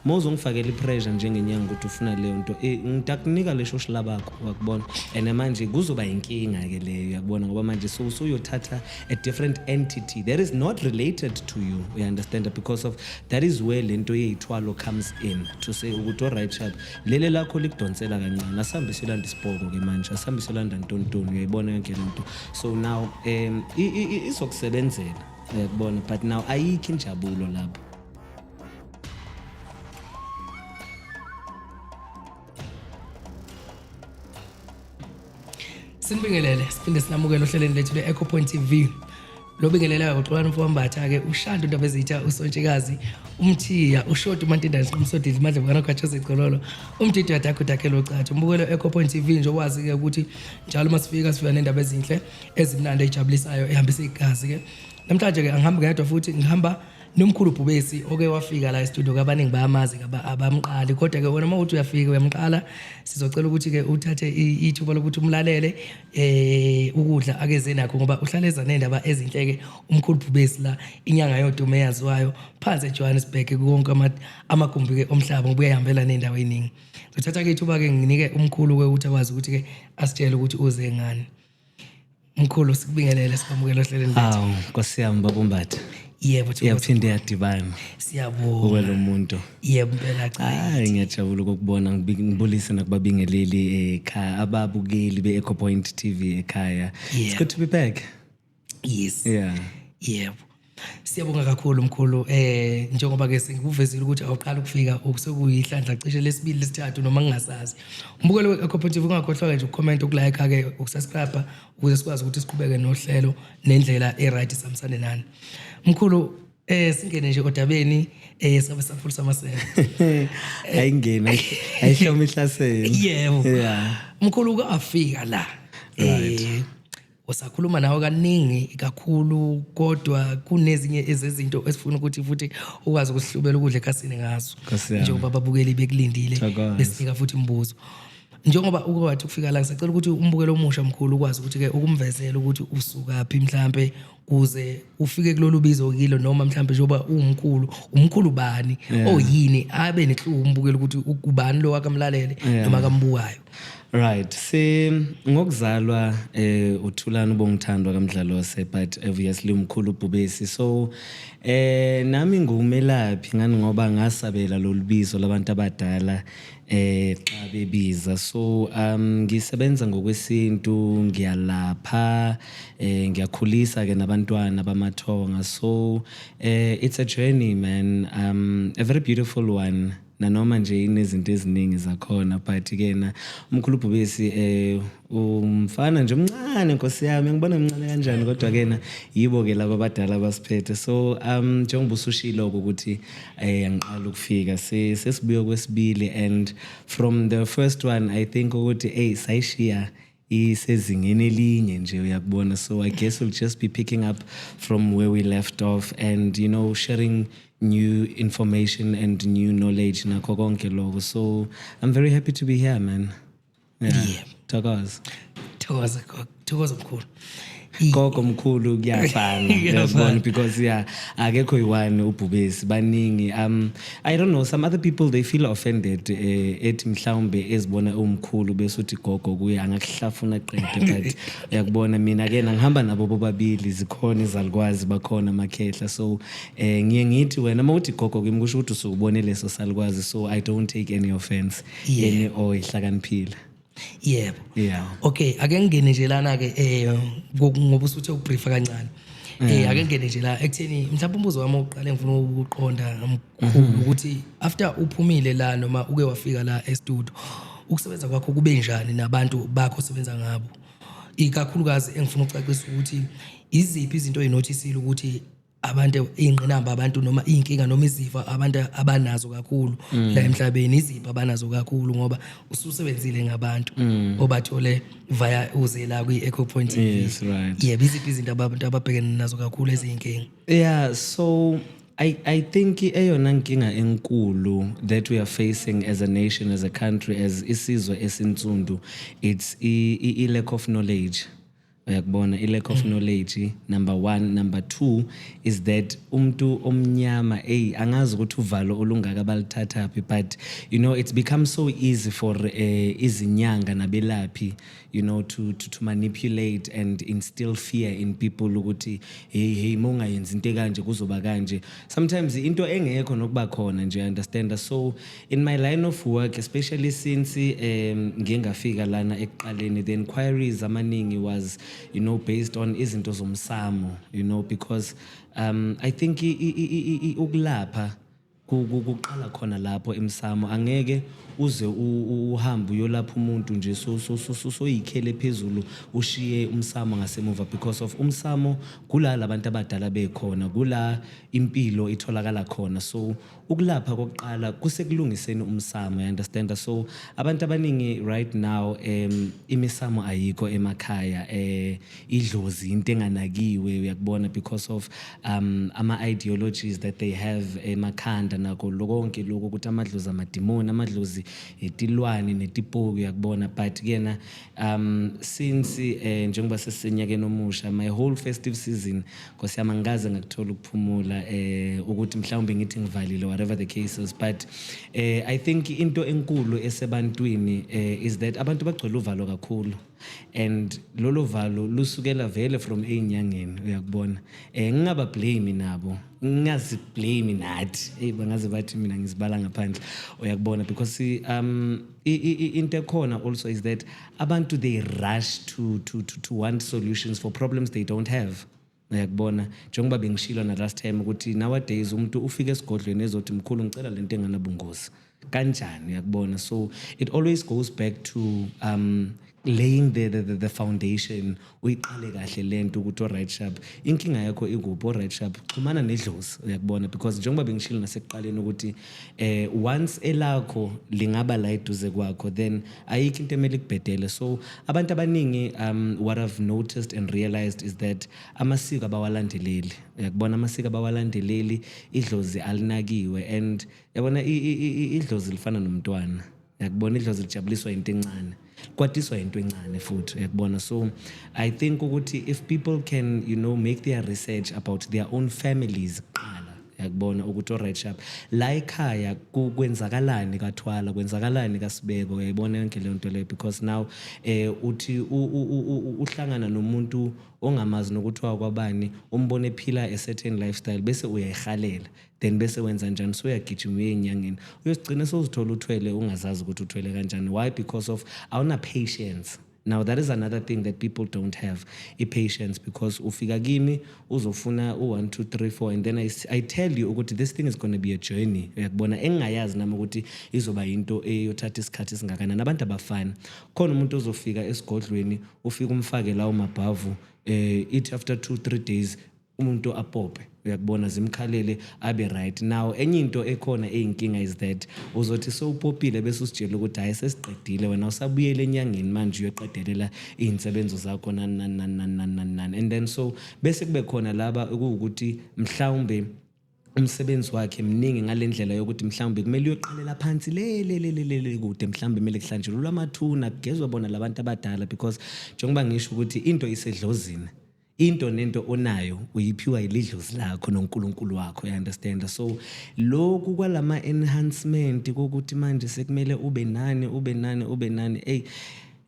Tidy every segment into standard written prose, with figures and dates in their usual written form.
mawuzongifakela ipressure njengenyanga ukuthi ufuna leyo nto ngitakunika lesho shilabakho wakubona and manje kuzoba inkinga ke leyo yakubona ngoba manje so usuyothatha a different entity that is not related to you, you understand, because of that is where lento yeyithwalo comes in to say ukuthi alright sharp lele lakho likudonsela kancane asambiselanda isibhoko ke manje asambiselanda ntontoni uyayibona yonke lento so now izokusebenzela yakubona but now ayikho injabulo lapho. Sinibingelele siphinde sinamukele ohlelweni lethu le-Echo Point TV. Lo bingelelayo uXolani Mfowambatha ke ushanda indaba ezitha uSontshikazi umthiya ushoti uMantindane Siqumsodile manje bukana kwaChosi Gqololo umthithi watakho takelo cathi umbukelo Echo Point TV nje wazi ke ukuthi njalo masifika sifika nendaba ezinhle ezimnandi ejabulisayo ehambisa igazi ke namhlanje ke angihamba ngedwa futhi ngihamba nomkhulu Bhubesi oke wafika la e-studio kabaningi bayamazi abamqali kodwa ke wena mawuthi uyafika uyamqala sizocela ukuthi ke uthathe ithuba lokuthi umlalele ukudla akeze nakho ngoba uhlaleza nendaba ezinhleke umkhulu Bhubesi la inyanga yodumo eyaziwayo phansi eJohannesburg konke amagumbi ke omhlaba ngoba uyahambela nendawo eningi. Ngithatha ke ithuba ke nginike umkhulu ke ukuthi akwazi ukuthi ke asitshele ukuthi uze ngani. Mkhulu sikubingelele sikwamukela ohlelweni lethu. Nkosi yami babombatha. Yebo yaphinde yadibana. Siyabonga. Uwelo muntu. Yebo impela cha. Ngiyajabula ukubona ngibulise nakubabingeleli ekhaya ababukeli beEcho Point TV ekhaya. It's good to be back. Yes. Yeah. Yebo. Siyabonga kakhulu mkhulu njengoba ke sengikuvezile ukuthi awuqala ukufika okusekuyihlandla cishe lesibili lesithathu noma ngingasazi. Umbukelo weEcho Point TV ungakhohlwa nje ukucomment ukulike ke ukusubscribe ukuze sikwazi ukuthi siqhubeke nohlelo nendlela eright samsane nani. Mkhulu singene nje odabeni sabe safulisa amasela. Ayingena ayishoma ihlasela. Yebo. Yeah. Mkhulu afika la. Right. Usakhuluma nawe kaningi kakhulu kodwa kunezinye ezezinto esifuna ukuthi futhi ukwazi ukusihlubela ukudla ekhasini ngazo njengoba babukeli bekulindile besifika futhi imbuzo njengoba ukwathi ukufika la ngisacela ukuthi umbukelo omusha mkhulu ukwazi ukuthi ke ukumvezela ukuthi usuka phi mhlambe kuze ufike kulolu bizo kilo noma mhlambe njengoba umkhulu bani oyini abe nehlupho umbukelo ukuthi ubani lo wakamlalele noma kambukayo. Right. Ngokuzalwa uThulani ubongithandwa kamdlalose but obviously umkhulu Bhubesi so nami ngumelaphi ngani ngoba ngasabela lolubizo labantu abadala xa bebiza so ngisebenza ngokwesintu ngiyalapha ngiyakhulisa ke nabantwana bamathonga so it's a journey man, a very beautiful one. Nanoma nje inezinto eziningi zakhona but ke na umkhulu Bhubesi umfana nje umncane Nkosi yami ngibona umncane kanjani kodwa ke na yibo ke laba abadala basiphethe so njengoba usushilo ukuthi angiqala ukufika sesibuye kwesibili and from the first one I think ukuthi sayishiya isezingeni elinye nje uyakubona so I guess we'll just be picking up from where we left off and you know sharing new information and new knowledge nakho konke lokho so I'm very happy to be here man. Yeah. Thokoza mkhulu. Gogo mkhulu kuyafana yabona because akekho yiwani uBhubesi baningi I don't know some other people they feel offended ethi mhlawumbe ezibona umkhulu bese uthi gogo kuya angakuhlafuna qede but yakubona mina ke ngihamba nabo bobabili zikhona izalikwazi bakhona makhehla so ngiye ngithi wena mawuthi gogo kimi kusho ukuthi usukubone leso salikwazi so I don't take any offense any ihlakaniphile. Yebo. Yeah. Okay, ake ngene nje lana ke ngoba usuthe ubriefa kancane. Ake ngene nje la ekutheni mhlawumbe umbuzo wami oqala ngifuna ukuqonda mkhulu ukuthi after uphumile la noma uke wafika la e-studio ukusebenza kwakho kube njani nabantu bakho osebenza ngabo. Ikakhulukazi engifuna ukucacisa ukuthi iziphi izinto oyinotisile ukuthi abantu ingqinamba abantu noma inkinga noma izifa abantu abanazo kakhulu la emhlabeni iziphi abanazo kakhulu ngoba ususebenzile ngabantu obathole via uze la kwi-Echo Point TV. Yes, right. Yeah, iziphi izinto abantu ababhekene nazo kakhulu ezinkinga. Yeah, so I think eyona nkinga enkulu that we are facing as a nation, as a country, as isizwe esinsundu, it's a lack of knowledge. uyakubona i-lack of knowledge number 1. Number 2 is that umuntu omnyama angazi ukuthi uvalo olungaka balithathaphi, but you know it's become so easy for izinyanga nabelaphi, you know, to manipulate and instill fear in people ukuthi hey mongayenza into kanje kuzoba kanje. Sometimes into engekho nokuba khona nje, understand. So in my line of work, especially since ngingafika lana ekuqaleni, the inquiries amaningi was, you know, based on izinto zomsamo, you know, because I think ukulapha kuqala khona lapho emsamo. Angeke uze uhambe uyolapha umuntu nje so yikhele phezulu ushiye umsamo ngasemuva, because of umsamo kula labantu abadala bekhona, kula impilo itholakala khona. So ukulapha kokuqala kusekulungiseni umsamo, you understand. So abantu abaningi right now imisamo ayikho emakhaya, idlozi into enganakiwe, uyakubona, because of ama ideologies that they have emakhanda nako lonke lokho ukuthi amadlozi amadimoni, amadlozi etilwane netipoki, uyakubona. But kena since njengoba sesisenyakeni omusha, my whole festive season because yami angaze ngakuthola ukuphumula ukuthi mhlawumbe ngithi ngivalile, whatever the case is. But I think into enkulu esebantwini is that abantu bagcwele uvalo kakhulu, and lolo valo lusukela vele from einyangeni, uyakubona. Ngingaba blame nabo, ngazi blame nathi bangaze bathi mina ngizibala ngaphandle, uyakubona, because into ekhona also is that abantu they rush to want solutions for problems they don't have, uyakubona. Njengoba bengishilo na last time ukuthi nowadays umuntu ufika esigodlweni ezothi mkhulu ngicela lento enganabungozi kanjani, uyakubona. So it always goes back to laying the foundation, uyiqale kahle lento ukuthi right sharp inkinga yakho ikuphi, right sharp xhumana nedlozi, uyakubona. Because njengoba bengishilo nasekuqaleni ukuthi once elakho lingaba la eduze kwakho, then ayikho into emele kubhedele. So abantu abaningi what I've noticed and realized is that amasiko abawalandeleli, uyakubona, amasiko abawalandeleli, idlozi alinakiwe, and yabona idlozi lifana nomntwana, uyakubona, idlozi lijabuliswa into encane, kwatiswa into encane futhi, uyakubona. So I think ukuthi if people can, you know, make their research about their own families qala, yakubona ukuthi right sharp la ekhaya kwenzakalani kaThwala, kwenzakalani kaSibeko, uyayibona yonke le nto le. Because now uthi uhlangana nomuntu ongamazi nokuthiwa kwabani, umbone phila a certain lifestyle, bese uyayihalela, then bese wenza njani, so uyagijima enyangeni, uyogcina sozithola uthwele ungazazi ukuthi uthwele kanjani. Why? Because of awuna patience. Now that is another thing that people don't have, patience, because ufika kimi uzofuna 1 2 3 4 and then I tell you ukuthi this thing is going to be a journey, uyakubona, engayazi nami ukuthi izoba into eyothatha isikhathi singakanani. Abantu abafani, khona umuntu ozofika esigodlweni ufika umfake lawo mabhavu it after 2 3 days umuntu apope, uyakubona, zimkhalele abe right. Now enye into ekhona eyinkinga is that uzothi so upopile bese usitshela ukuthi hayi sesiqedile, wena usabuyele enyangeni manje uyoqedelela izinsebenzo zakho nan, and then so bese kube khona laba ukuthi mhlawumbe umsebenzi wakhe mningi ngalendlela yokuthi mhlawumbe kumele uyoqalela phansi le kude, mhlawumbe kumele kuhlanjululwe amathuna, kugezwe bona labantu abadala, because njengoba ngisho ukuthi into isedlozini, into nento onayo uyiphiwa ilidlozi lakho noNkulunkulu wakho, you understand. So lokhu kwalama enhancement kokuthi manje sekumele ube nani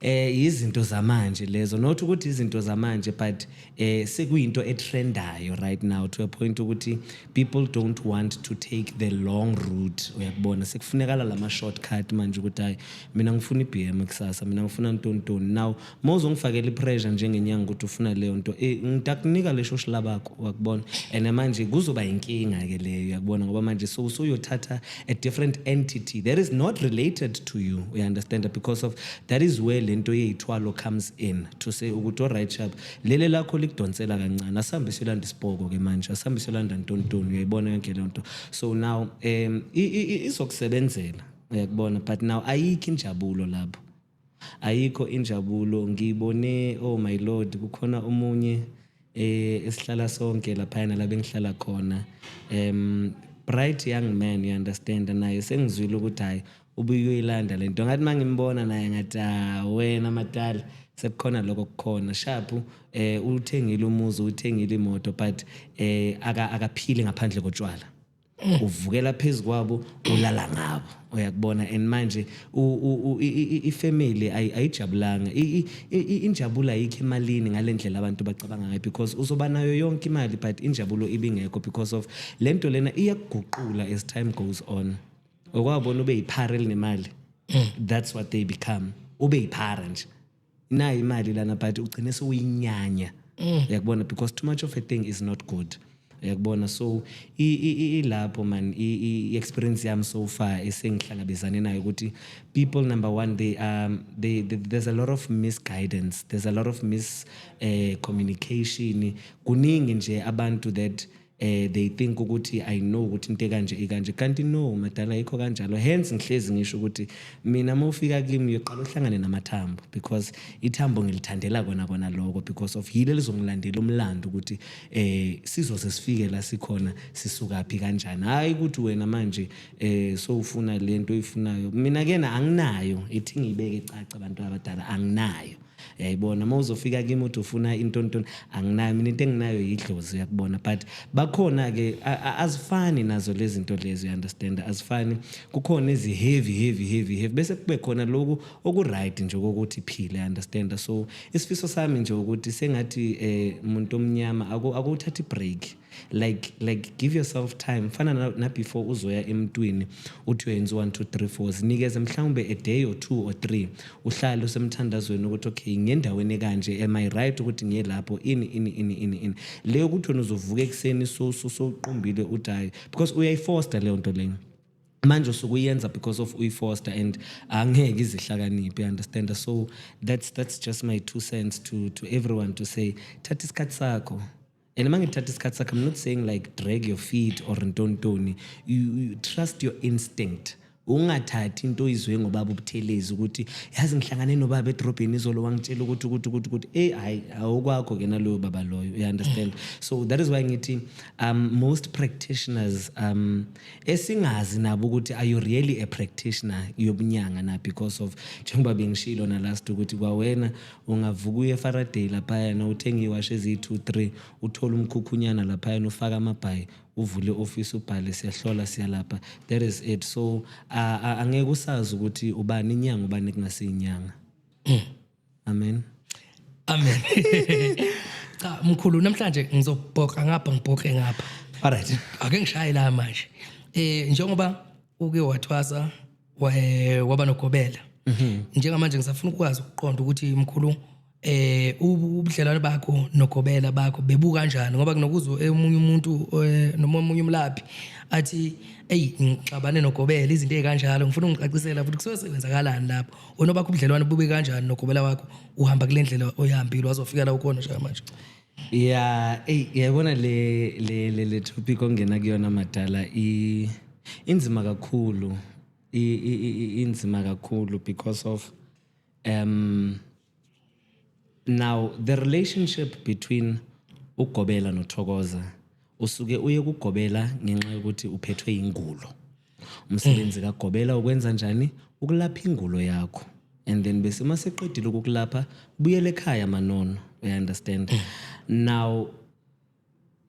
izinto zamanje lezo, not ukuthi izinto zamanje, but sekuyinto etrendayo right now to a point ukuthi people don't want to take the long route, uyakubona. Sekufunekala lama shortcut manje ukuthi hayi mina ngifuna iBM kusasa, mina ngifuna ntontoni. Now mozo ngifakela ipressure njengenyanga ukuthi ufuna leyo nto, ngitakunika lesho shilabakho, uyakubona, and manje kuzoba inkinga ke leyo, uyakubona, ngoba manje so uyothatha a different entity that is not related to you, you understand, because of that is where lento yeyithwalo comes in to say ukuthi right sharp lele lakho likudonsela kancane, asambiselanda isibhoko ke manje, asambiselanda ntontoni, uyayibona yonke le nto. So now izokusebenzela, uyakubona, but now ayikho injabulo lapho, ayikho injabulo. Ngibone, oh my lord, kukhona umunye esihlala sonke lapha la bengihlala khona, bright young man, you understand, naye sengizwile ukuthi hayi ubuyilanda lento ngathi mangimbona naye ngathi wena madala sekukhona lokho kukhona sharp uthengile umuzi uthengile imoto but akaphile ngaphandle kotshwala uvukela phezukwabo ulala ngabo uyakubona and manje ifamily ayijabulanga injabulo ayikho emalini ngalendlela abantu bacabanga ngayo because uzoba nayo yonke imali but injabulo ibingekho because of lento lena iyaguqula as time goes on okwabona ube yiphara elinemali that's what they become ube yiphara nje nayo imali lana but ugcine sewuyinyanya uyakubona because too much of a thing is not good uyakubona so ilapho man experience yami so far esengihlangabezane nayo ukuthi people number one there's a lot of misguidance, there's a lot of communication kuningi nje abantu that they think ukuthi I know ukuthi into kanje kanti no madala ayikho kanjalo hence ngihlezi ngisho ukuthi mina mawufika kimi uyoqala uhlangane namathambo because ithambo ngilithandela kona lokho because of yile lizongilandela umlando ukuthi sizoze sifike la sikhona sisuka phi kanjani hayi ukuthi wena manje so ufuna lento oyifunayo mina kena anginayo ethi ngibeke ecaca abantu abadala anginayo yayibona mawuzofika kimi uthi ufuna into anginayo mina into enginayo yidlozi uyakubona but bakhona ke azifani nazo lezi zinto lezi you understand azifani kukhona ezi heavy bese kube khona lokho okuright nje ukuthi phile understand so isifiso sami nje ukuthi sengathi umuntu omnyama akuthatha ibreak like give yourself time fana na before uzoya emntwini uthi uyenza 1 2 3 4 zinikeze mhlawumbe a day or 2 or 3 uhlale usemthandazweni ukuthi okay ngendaweni kanje am I right ukuthi ngiye lapho ini leyo ukuthi wena uzovuka ekseni so uqumbile udayi because uyayifoster leyo nto leyo manje usukuyenza because of uyifoster and angeke izihlakaniphi understand so that's just my 2 cents to everyone to say thatha isikhathi sakho. And mangithatha isikhathi sakho I'm not saying like drag your feet or ntontoni you trust your instinct ungathathi into oyizwe ngobaba ubuthelezi ukuthi yazi ngihlangane nobaba edrobheni izolo wangitshela ukuthi hayi awukwakho ke naloyo baba loyo you understand so that is why ngithi most practitioners esingazi nabo ukuthi are you really a practitioner yobunyanga na because of njengoba bengishilo na last ukuthi kwawena ungavuka uye Faraday lapha na uthenga iwash ezi2 3 uthola umkhukhunyana lapha ufaka amabhayi uvule office ubhale siyahlola siyalapha that is it so angeke usazi ukuthi ubani inyanga ubani kungasinyanga amen cha mkhulu namhlanje ngizobhoka ngapha ngibhoke ngapha alright ake ngishaye la manje njengoba uke wathwasa waba nogobela njengamanje ngisafuna ukwazi ukuqonda ukuthi mkhulu ubudlelwane bakho nogobela bakho bebu kanjani ngoba kunokuzwa emunye umuntu noma umunye umlaphi athi ngixabane nogobela izinto ezikanjalo ngifuna ungicacisela futhi kusebenzakalani lapho onobakho ubudlelwane bube kanjani nogobela wakho uhamba kule ndlela oyihambile wazofika la ukhona nje manje yabona le topic ongena kuyona madala inzima kakhulu inzima kakhulu because of now the relationship between uGobela noThokoza usuke uye kuGobela ngenxa yokuthi uphethwe ingulo umsebenzi kaGobela ukwenza njani ukulapha ingulo yakho and then bese maseqedile ukukulapha buyele ekhaya manono you understand now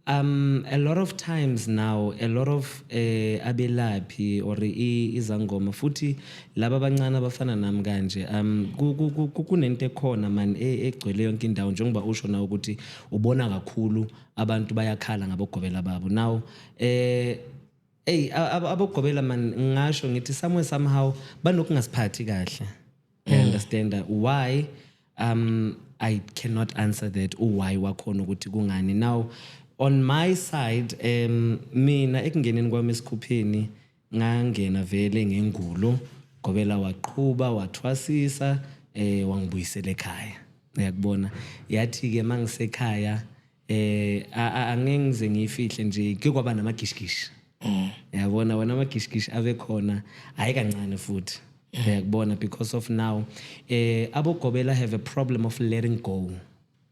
a lot of times now a lot of abelaphi or izangoma futhi laba abancane abafana nami kanje kunento ekhona man egcwele yonke indawo njengoba usho na ukuthi ubona kakhulu abantu bayakhala ngabogobela babo now abogobela man ngisho ngithi somehow banokungasiphathi kahle I understand why I cannot answer that why wakhona ukuthi kungani now on my side mina ekungeneni kwami esikhupheni ngangena vele ngengulo Gobela waqhuba wathwasisa wangibuyisela ekhaya uyakubona yathi ke mangisekhaya angeke ngize ngifihle nje ke kwaba namagishigishi yabona wona amagishigishi ave khona hayi kancane futhi uyakubona because of now abogobela have a problem of letting go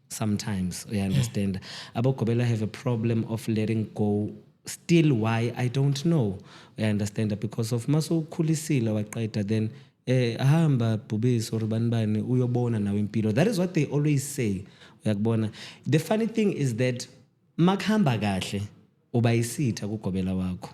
sometimes you understand abogobela have a problem of letting go still why I don't know. I understand, because of maso khulisile waqeda then ahamba Bhubesi or bani uyobona nawe impilo. That is what they always say. Uyakubona. The funny thing is that makuhamba kahle uba isitha kugobela wakho.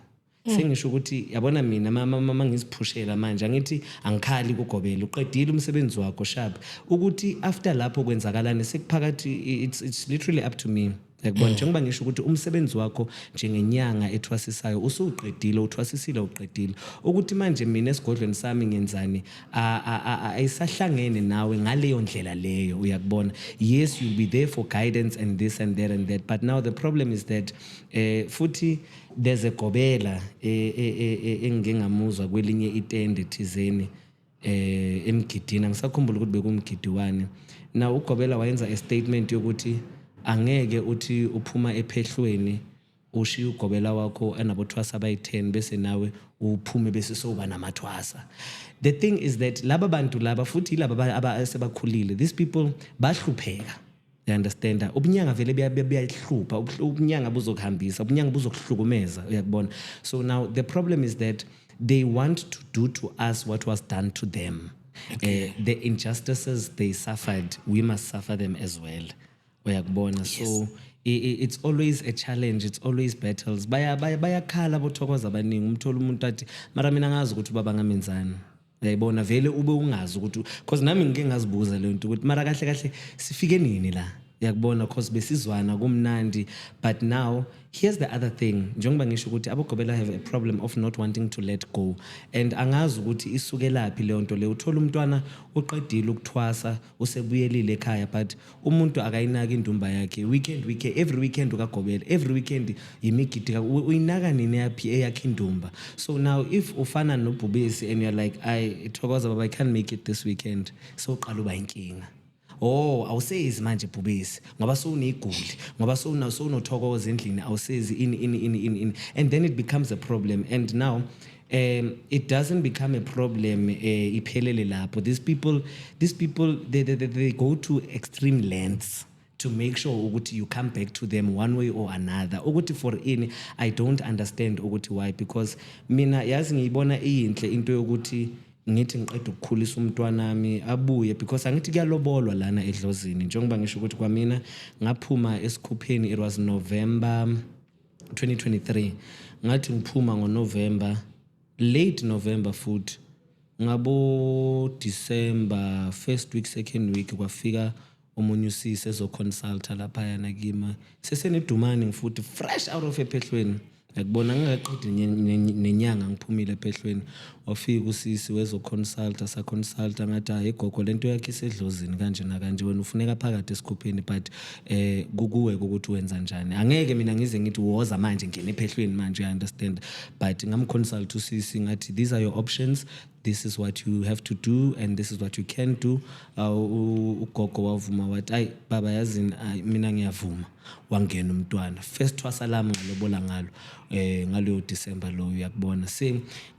Sengisho ukuthi yabona mina mama ngiziphushela manje angithi angikhali kugobela uqedile umsebenzi wakho sharp ukuthi after lapho kwenzakalani sekuphakathi it's literally up to me. Yakubona njengoba ngisho ukuthi umsebenzi wakho njengenyanga ethwasisayo usuqedile uthwasisile uqedile ukuthi manje mina esigodlweni sami ngenzani ayisahlangene nawe ngaleyo ndlela leyo uyakubona. Yes, you'll be there for guidance and this and that and that, but now the problem is that futhi there's a gobela engingamuzwa kwelinye itende thizeni emgidini ngisakhumbula ukuthi bekumgidiwane. Now ugobela wayenza a statement yokuthi angeke uthi uphuma ephehlweni ushiya ugobela wakho anabothwasa abayi10 bese nawe uphume bese soba namathwasa. The thing is that laba bantu laba futhi laba abasebakhulile, these people bahlupheka. You understand? Ubunyanga vele buyahlupha, ubunyanga buzokuhambisa, ubunyanga buzokuhlukumeza, uyakubona. So now the problem is that they want to do to us what was done to them. Okay. The injustices they suffered, we must suffer them as well. Uyakubona. Yes. So it's always a challenge, it's always battles. Bayakhala bothokoza abaningi umthola umuntu athi mara mina ngazi ukuthi baba ngamenzani. Uyayibona vele ube ungazi ukuthi because nami ngike ngazibuza le nto ukuthi mara kahle kahle sifike nini la. Yakubona because besizwana kumnandi, but now here's the other thing. Njengoba ngisho ukuthi abogobela have a problem of not wanting to let go, and angazi ukuthi isukelaphi le nto le. Uthola umntwana uqedile ukuthwasa usebuyelile ekhaya, but umuntu akayinaki indumba yakhe weekend every weekend ukagobela, every weekend imigidi uyinaka nini yaphi eyakhe indumba. So now if ufana noBhubesi and you're like I thokoza baba I can't make it this weekend, so uqala uba inkinga. Oh, awusezi manje Bhubesi ngoba sowuneguli ngoba sowunothokoza endlini awusezi in, and then it becomes a problem. And now it doesn't become a problem iphelele lapho. These people they go to extreme lengths to make sure ukuthi you come back to them one way or another. Ukuthi for ini I don't understand ukuthi why, because mina yazi ngiyibona iyinhle into yokuthi ngithi ngiqeda ukukhulisa umntwana nami abuye, because angithi kuyalobolwa lana edlozini. Njengoba ngisho ukuthi kwamina ngaphuma esikhupheni, it was November 2023, ngathi ngiphuma ngoNovember, late November futhi ngabo December first week second week kwafika omunye usisi ezoconsulta lapha yana kimi sesenedumani ngifuthi fresh out of ephehlweni. Yakubona ngingaqedi nenyanga ngiphumile ephehlweni, wafika usisi wezoconsulta saconsulta ngathi hayi gogo lento yakhe isedlozini kanje na kanje, wena ufuneka phakathi esikhupheni, but kukuwe ukuthi wenza njani. Angeke mina ngize ngithi woza manje ngene ephehlweni manje, I understand, but ngamconsult usisi ngathi these are your options, this is what you have to do and this is what you can do. Ugogo wavuma wathi ayi baba yazini mina ngiyavuma, wangena umntwana first thwasa lami ngalobola ngalo December lo. Uyakubona,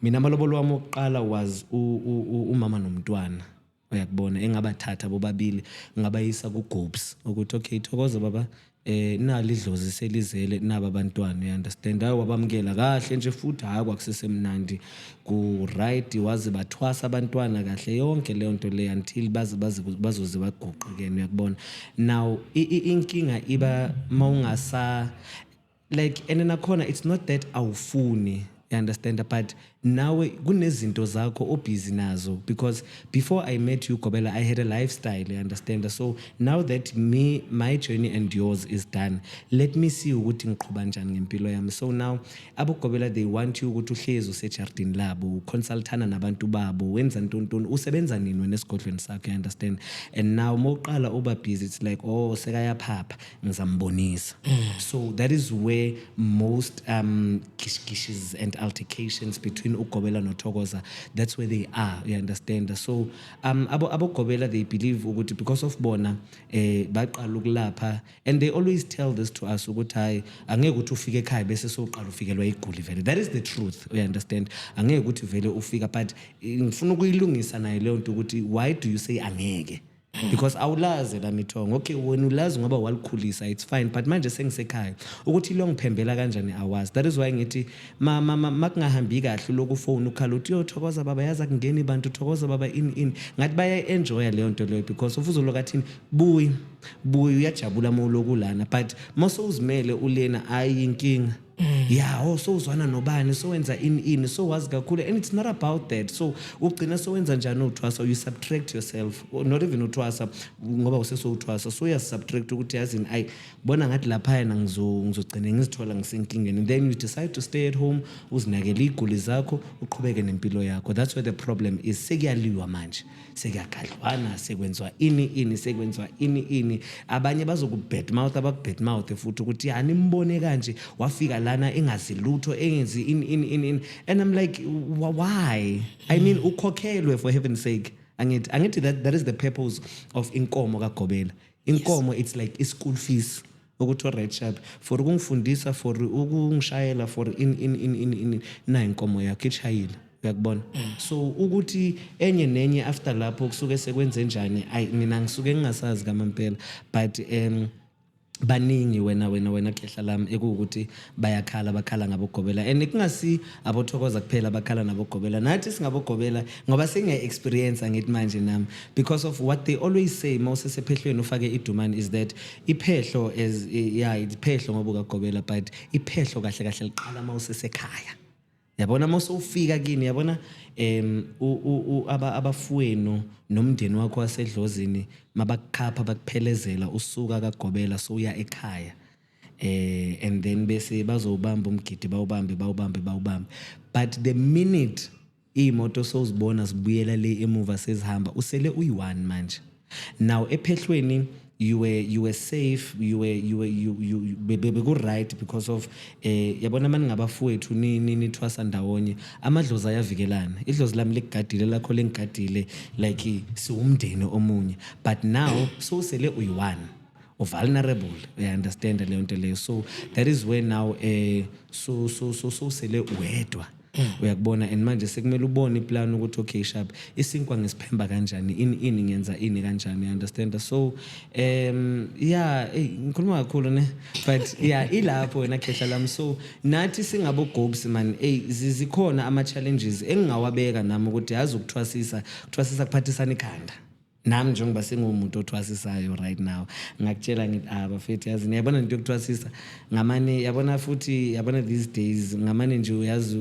mina amalobolo wami oqala was umama nomntwana. Uyakubona, engabathatha bobabili ngabayisa kuGobes ukuthi okay thokoza baba nali idlozi selizele naba abantwana, you understand. Wabamkela kahle nje futhi hayi kwakusesemnandi ku right, wazi bathwasa abantwana kahle yonke leyo nto le until bazoze baguqukene. Uyakubona, now inkinga iba mawungasa like and nakhona it's not that awufuni, you understand, but nawe kunezinto zakho obusy nazo, because before I met you Gobela I had a lifestyle, you understand. So now that my journey and yours is done, let me see ukuthi ngiqhubha njani ngempilo yami. So now abo Gobela they want you ukuthi uhlezi usejardini labo consultana nabantu babo, wenza ntontoni, usebenza nini wena esigodlweni sakho, you understand. And now mawuqala uba busy, it's like oh sekayaphapha ngizambonisa. So that is where most kishkishes and altercations between uGobela noThokoza, that's where they are, you understand. So abo Gobela they believe ukuthi because of bona baqala ukulapha, and they always tell this to us ukuthi hayi angeke ukuthi ufike ekhaya bese soqala ufikelwa iguli vele. That is the truth, you understand. Angeke ukuthi vele ufika, but ngifuna ukuyilungisa nayo leyo nto ukuthi why do you say angeke? because awulazi la mithongo. Okay, wena ulazi ngoba walikhulisa, it's fine, but manje sengisekhaya ukuthi lo ngiphembela kanjani awazi. That is why ngithi makungahambi kahle lokhu phone ukhala uthi yothokoza baba yaza kungena ibantu thokoza baba in ngathi baya enjoy leyo nto leyo, because ufuzulokathini buyi uyajabula mawulokulana, but mase uzimele ulena ayinkinga. Yeah, so uzwana nobani, so wenza in so wazi kakhulu, and it's not about that. So ugcina so wenza njani uthwasa, you subtract yourself, or not even uthwasa ngoba useso uthwasa, so you subtract ukuthi yazini ay bona ngathi lapha yena ngizogcina ngizithola ngisenkingeni, and then you decide to stay at home, uzinakele iguli zakho, uqhubeke nempilo yakho. That's where the problem is. Sekuyaliwa manje, sekuyagadlwana, sekwenzwa sekwenzwa ini, abanye bazokubad mouth futhi ukuthi yani mbone kanje wafika lana engazi lutho engenzi in, and I'm like, why? I mean ukhokhelwe, for heaven's sake. Angithi that is the purpose of inkomo kaGobela. Inkomo, it's like school fees ukuthi red sharp for ukungifundisa, for ukungishayela, for in na inkomo yakhe ichayile, uyakubona. So ukuthi enye nenye after lapho kusuke sekwenze njani, mina ngisuke ngingasazi kamampela, but baningi wena khehla lami ekuwukuthi bakhala ngaboGobela, and kungasi abothokoza kuphela bakhala naboGobela, nathi singaboGobela ngoba sengiya-experience ngithi manje nami, because of what they always say mawusesephehlweni ufake idumane, is that iphehlo iphehlo ngoba kaGobela, but iphehlo kahle liqala mawusesekhaya. Yabona mawusufika kini, yabona abafuwenu nomndeni wakho wasedlozini mabakukhapha bakuphelezela usuka kaGobela so uya ekhaya, and then bese bazobamba umgidi bawubambe, but the minute imoto sozibona zibuyela le emuva sezihamba usele uyi-1 manje. Now ephehlweni you were safe, you were right, because of yabona mani ngabafowethu ni thwasa ndawonye, amadlozi ayavikelana, idlozi lami lekugadile lakho lengigadile like siwumndeni omunye, but now so sele uyi-1 vulnerable, I understand leyo nto leyo. So that is where now so sele uwedwa, uyakubona, and manje sekumele ubone iplan ukuthi okay sharp isinkwa ngisiphemba kanjani, ini ngenza ini kanjani, you understand. So ngikhuluma kakhulu ne, but ilapho wena khehla lami. So nathi singabo gobs man, zikhona ama challenges engingawabeka nami ukuthi yazi ukuthwasisa kuphathisana ikhanda nami njengoba sengumuntu othwasisayo right now. Ngakutshela ngithi bafethu yazi niyabona into yokuthwasisa ngamane, yabona futhi yabona these days ngamane nje uyazi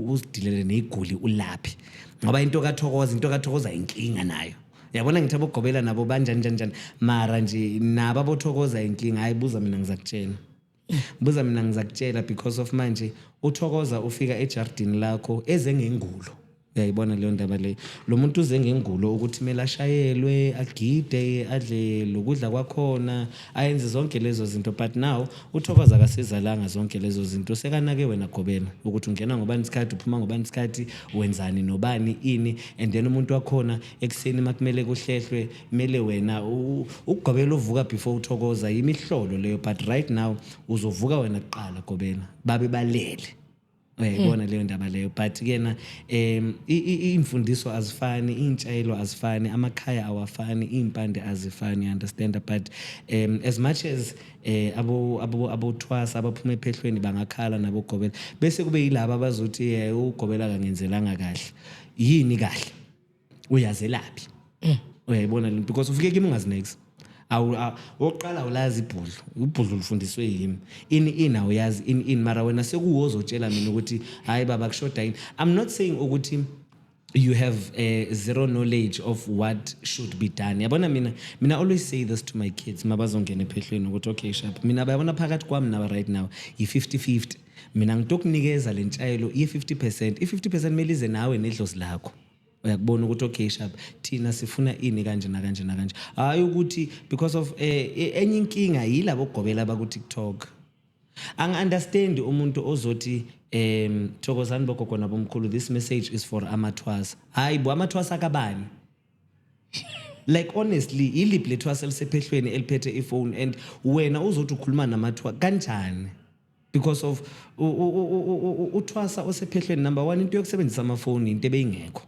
uzidilele neziguli ulaphi, ngoba into kathokoza inkinga nayo. Yabona ngithi aboGobela nabo banjani mara nje nabo abothokoza inkinga. Hayibuza mina ngizakutshela because of manje uthokoza ufika ejardini lakho ezengengulo, uyayibona leyo ndaba leyo. Lo muntu uze ngengulo ukuthi kumele ashayelwe, agide, adle lokudla kwakhona, ayenze zonke lezo zinto, but now uthokoza akasizalanga zonke lezo zinto. Sekanake wena Gobela ukuthi ungena ngobani isikhathi, uphuma ngobani isikhathi, wenzani nobani ini, and then umuntu wakhona ekseni makumele kuhlehlwe kumele wena uGobela uvuka before uthokoza, yimihlolo leyo. But right now uzovuka wena kuqala Gobela babe balele, uyayibona leyo ndaba leyo. But kena imfundiso azifani, intshayelo azifani, amakhaya awafani, impande azifani, understand. But as much as abothwasa abaphuma ephehlweni bangakhala naboGobela, bese kube yilabo abazothi uGobela kangenzelanga kahle. Yini kahle uyazelaphi, uyayibona, because ufike kimi ungazinex oqala ulazi ibhudlu lifundiswe yimi ini awuyazi in mara wena sekuwozotshela mina ukuthi hayi baba kushoda yini. I'm not saying ukuthi you have zero knowledge of what should be done. Yabona mina always say this to my kids mabazongena ephehlweni ukuthi okay sharp, mina bayabona phakathi kwami nawe right now yi-50-50. Mina ngitokunikeza le ntshayelo i-50%, i-50% kumele ize nawe nedlozi lakho, uyakubona ukuthi okay sharp thina sifuna ini kanje nakanje hayi ukuthi because of enye inkinga yilabo Gobela baku TikTok. Angi-understand umuntu ozothi thokozani bogogo nabomkhulu, this message is for amathwasa. Hayi bo amathwasa kabani? Like honestly iliphi lethwasa elisephehlweni eliphethe ifone and wena uzothi ukhuluma namathwa kanjani? Because of uthwasa osephehlweni, number 1 into yokusebenzisa amafoni into ebeyingekho.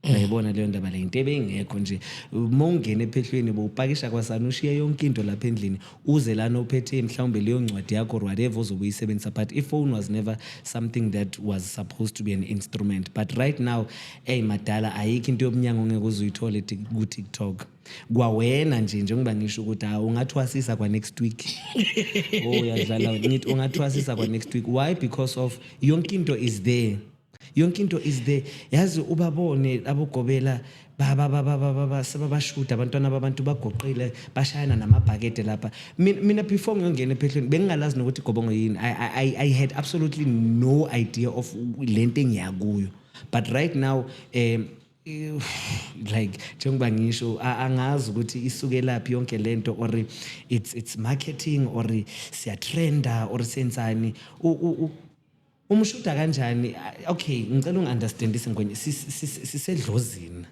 uyayibona leyo ndaba le into ebengekho nje uma ungena ephehlweni bowupakisha kwasana ushiya yonke into lapha endlini uze lana uphethe mhlawumbe leyo ncwadi yakho or whatever ozobuyisebenzisa but iphone was never something that was supposed to be an instrument but right now madala ayikho into yobunyango ongeke uzuyithole ku-TikTok kwawena nje njengoba ngisho ukuthi ungathwasisa kwa next week uyadlala ngithi ungathwasisa kwa next week why because of yonke into is there yonke into is there yazi ubabone abogobela sebabashuta abantwana babantu bagoqile bashayana namabhakede lapha mina before ngiyongena ephehlweni bengingalazi nokuthi igobongo yini I had absolutely no idea of lento engiyakuyo but right now like njengoba ngisho angazi ukuthi isuke laphi yonke lento or it's marketing or siya trenda or senzani umshuda kanjani okay ngicela ungiunderstandise ngwenye sisedlozini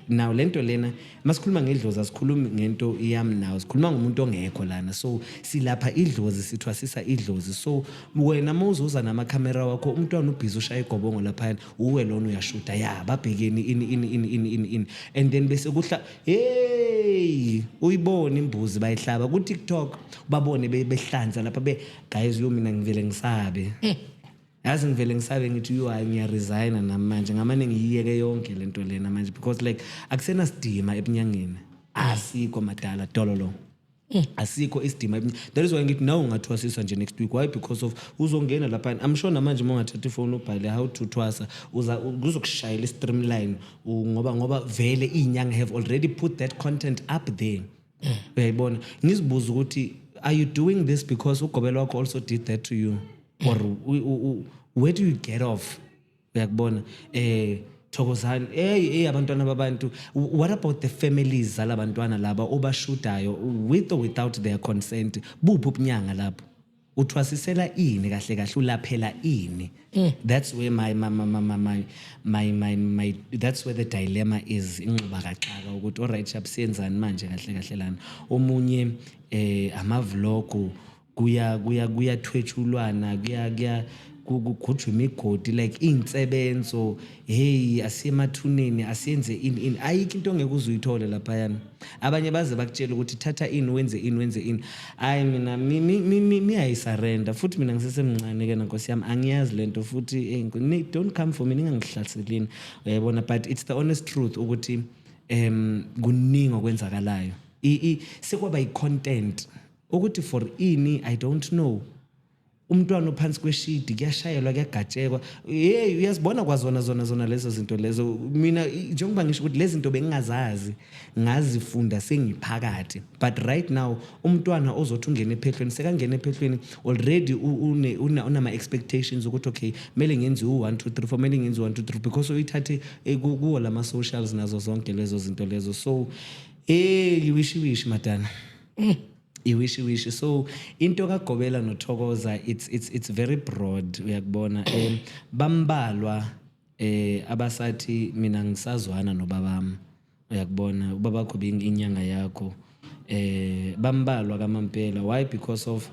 now lento lena masikhuluma ngedlozi asikhulumi ngento iyami nawo sikhuluma ngomuntu ongekho lana so silapha idlozi sithwasisa idlozi so wena mawuzuza namakhamera wakho umntwana ubhizi ushaya igobongo lapha uwe lona uyashuta babhekeni in and then bese kuhla hey uyibona imbuzi bayihlaba ku TikTok babone behlanza lapha guys mina ngivele ngisabe yazi ngivele ngisabe ngithi ngiyaresigna namanje ngamane ngiyiyeke yonke lento lena manje because like akusena sidima ebunyangeni asikho madala dololo asikho isidima that is why ngithi nawe ungathwasisa nje next week why because of uzongena lapha I'm sure namanje mongathatha ifone ubhale how to thwasa uzokushayela streamline ngoba vele inyanga have already put that content up there uyayibona ngizibuza ukuthi are you doing this because ugobelo wakho also did that to you or where do you get off uyakubona thokozani abantwana babantu what about the families zalabantwana laba obashudayo with or without their consent buphi ubunyanga lapho uthwasisela ini kahle ulaphela ini that's where my that's where the dilemma is inxuba kaxaka ukuthi alright siyenzani manje kahle lana omunye amavlog kuyathwetshulwana kugujwa imigodi like insebenzo hey asiyemathuneni asiyenze in ayikho into ongeke uzuyithole lapha yana abanye baze bakutshela ukuthi thatha wenze in hayi mina ayisurrender futhi mina ngisesemncane ke nankosi yami angiyazi lento futhi don't come for me ningangihlaselini uyabona but it's the honest truth ukuthi kuningi okwenzakalayo sekwaba i-content ukuthi for ini I don't know umntwana ophansi kweshidi kuyashayelwa kuyagatshekwa uyazibona kwazona lezo zinto lezo mina njengoba ngisho ukuthi lezi zinto bengingazazi ngazifunda sengiphakathi but right now umntwana ozothi ungene ephehlweni sekangena ephehlweni already unama expectations ukuthi okay mele ngenze 1 2 3 4 mele ngenze 1 2 3 because uyithathe kuwo lama socials nazo zonke lezo zinto lezo so you wish madana iwishi so into kaGobela noThokoza it's very broad uyakubona bambalwa abasathi mina ngisazwana nobabami uyakubona ubabakho inyanga yakho bambalwa kamampela why because of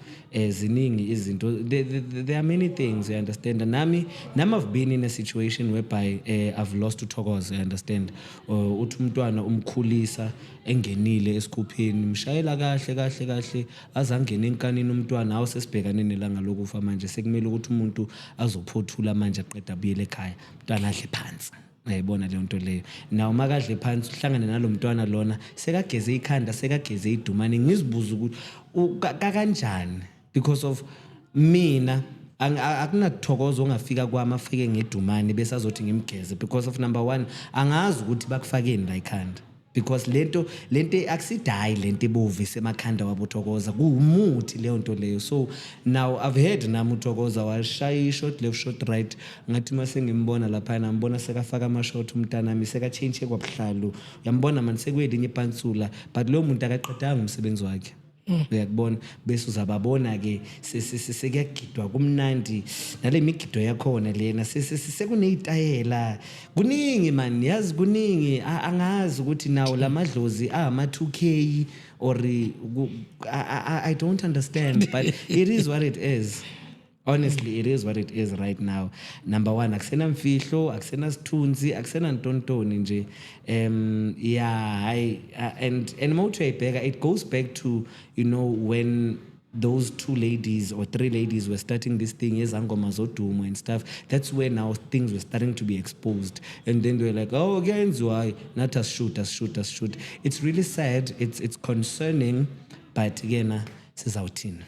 ziningi izinto there are many things you understand nami I've been in a situation whereby I've lost to Thokoza you understand uthi umntwana umkhulisa engenile esikhupheni mshayela kahle azangena enkanini umntwana awusesibhekane nelanga lokufa manje sekumele ukuthi umuntu azophothula manje aqeda abuyele ekhaya umntwana adle phansi uyayibona leyo nto leyo nawo makadle phansi uhlangane nalomntwana lona sekageze ikhanda sekageze idumane ngizibuza ukuthi kanjani because of mina akunathokoza ongafika kwami afike ngedumane bese azothi ngimgeze because of number 1 angazi ukuthi bakufakeni la ikhanda because lento akusidayi lento ebovise emakhanda wabothokoza kuumuthi leyo nto leyo so now I've heard nami uThokoza washaya shot left shot right ngathi mase ngimbona lapha ngibona sekafaka ama shot umntanami sekachange kwabuhlalu uyambona manje sekwelinye ipansula but lo muntu akaqedanga umsebenzi wakhe uyakubona bese uzababona ke sekuyagidwa kumnandi nale migido yakhona lena sekunezitayela kuningi man yazi kuningi angazi ukuthi nawo lamadlozi ama 2K or I don't understand but it is what it is Honestly, it is what it is right now. Number one, akusena mfihlo, akusena sithunzi, akusena ntontoni nje. And motor Bega, it goes back to, when those 2 ladies or 3 ladies were starting this thing, Angoma Zodumo and stuff. That's where now things were starting to be exposed. And then they were like, oh, again, why? Not us shoot. It's really sad. It's concerning, but again, sizawuthina.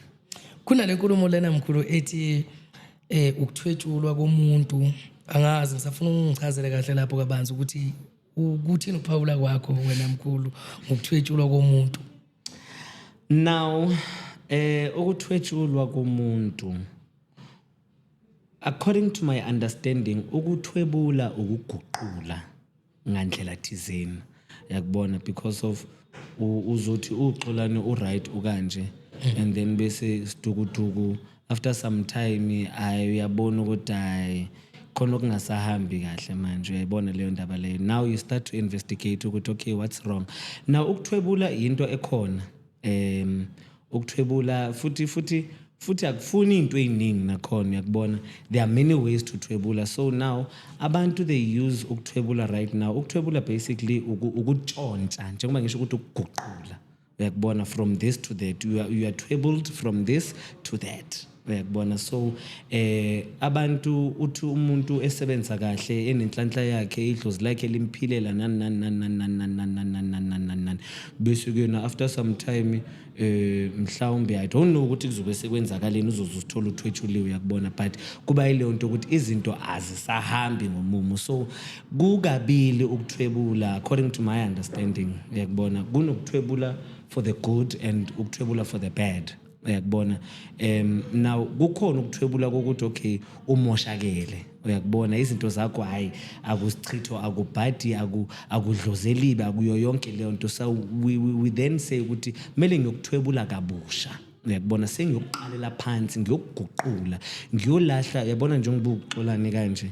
Kunale nkulumo lena mkhulu ethi ukuthwetshulwa komuntu, angazi ngisafuna ungichazele kahle lapho kabanzi ukuthi ukuthini ukuphawula kwakho wena mkhulu ngokuthwetshulwa komuntu. Now ukuthwetshulwa komuntu, according to my understanding, ukuthwebula ukuguqula ngandlela thizeni, yakubona, because of uzothi uxolane uright ukanje, and then bese sidukuduku after some time uyabona ukuthi hayi khona okungasahambi kahle manje, uyayibona leyo ndaba leyo. Now you start to investigate ukuthi okay, what's wrong. Now ukuthwebula into ekhona, ukuthwebula futhi akufuni into eziningi nakhona, uyakubona. There are many ways to thwebula. So now abantu they use ukuthwebula right now. Ukuthwebula basically ukutshontsha, njengoba ngisho ukuthi ukuguqula, uyakubona, from this to that. You are twebbled from this to that, uyakubona. So abantu uthi umuntu esebenza kahle enenhlanhla yakhe, idlozi lakhe limphilela nan bese kena after some time mhlawumbe I don't know ukuthi kuzobe sekwenzakaleni uzozithola uthwetshuliwe, uyakubona, but kuba ile nto ukuthi izinto azisahambi ngomumo. So kukabili ukuthwebula according to my understanding, uyakubona. Kunokuthwebula for the good and ukuthwebula for the bad, uyakubona. Now kukhona ukuthwebula kokuthi okay umoshakele, uyakubona, izinto zakho hayi akusichitho akubhadi akudlozelibe akuyo yonke leyo nto. So we then say ukuthi kumele ngiyokuthwebula kabusha, uyakubona, sengiyokuqalela phansi, ngiyokuguqula, ngiyolahla, uyabona, njengoba ukuxolane kanje,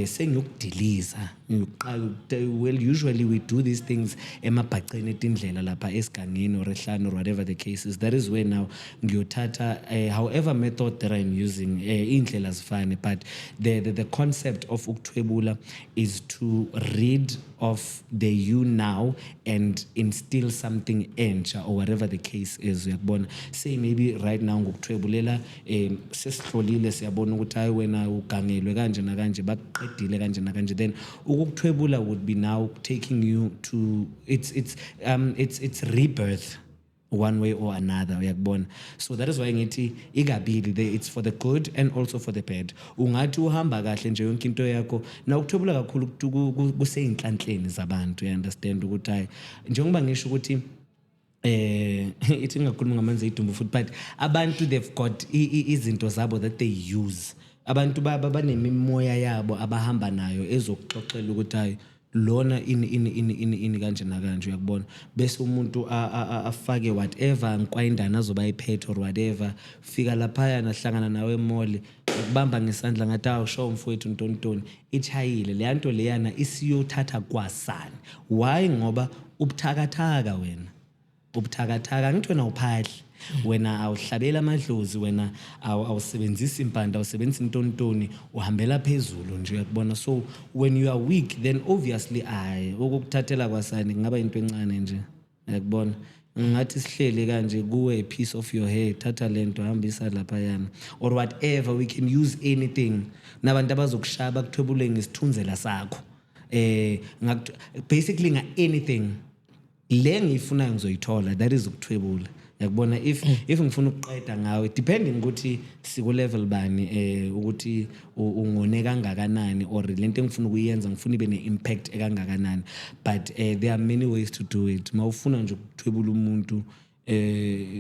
sengiyokudiliza, ngiyoqala. Well, usually we do these things emabhaceni etindlela lapha esigangeni or ehlane or whatever the case is. That is where now ngiyothatha however method that I'm using, indlela zifane, but the concept of ukuthwebula is to rid of the you now and instill something entsha or whatever the case is, uyakubona. Say maybe right now ngokuthwebulela sesihlolile siyabona ukuthi hayi wena ugangelwe kanje nakanje bakuqedile kanje nakanje, then ukuthwebula would be now taking you to it's rebirth one way or another, uyakubona. So that is why ngithi ikabili, it's for the good and also for the bad. Ungathi uhamba kahle nje yonke into yakho, na ukuthwebula kakhulu kuseyinhlanhleni zabantu, you understand ukuthi hayi njengoba ngisho ukuthi ithi ngakhuluma ngamanzi idumbu futhi, but abantu they've got izinto zabo that they use. Abantu banemimoya yabo abahamba nayo ezokuxoxela ukuthi hayi lona ini kanje nakanje, uyakubona. Bese umuntu afake whatever nkwayindana azoba iphethe or whatever, fika lapha nahlangana nawe emall, ukubamba ngesandla ngathi awusho mfowethu ntontoni, ichayile le nto leyana isiyothatha kwasani. Why? Ngoba ubuthakathaka wena, ubuthakathaka ngithi wena uphahli, wena awuhlabela amadlozi, wena awusebenzisa impanda, awusebenzisa intontoni, uhambela phezulu nje, uyakubona. So when you are weak, then obviously ukukuthathela kwasani kungaba into encane nje, uyakubona. Ngathi sihlele kanje kuwe a piece of your hair, thatha lento hambisa lapha yana or whatever. We can use anything. Nabantu abazokushaba kuthwebule ngesithunzela sakho, basically anything le ngiyifunayo ngizoyithola, that is ukuthwebula, yakubona. If ngifuna ukuqeda ngawe, depending ukuthi siku level bani, ukuthi ungone kangakanani or lento engifuna ukuyenza ngifuna ibe ne-impact ekangakanani, but there are many ways to do it. Mawufuna nje ukuthwebula umuntu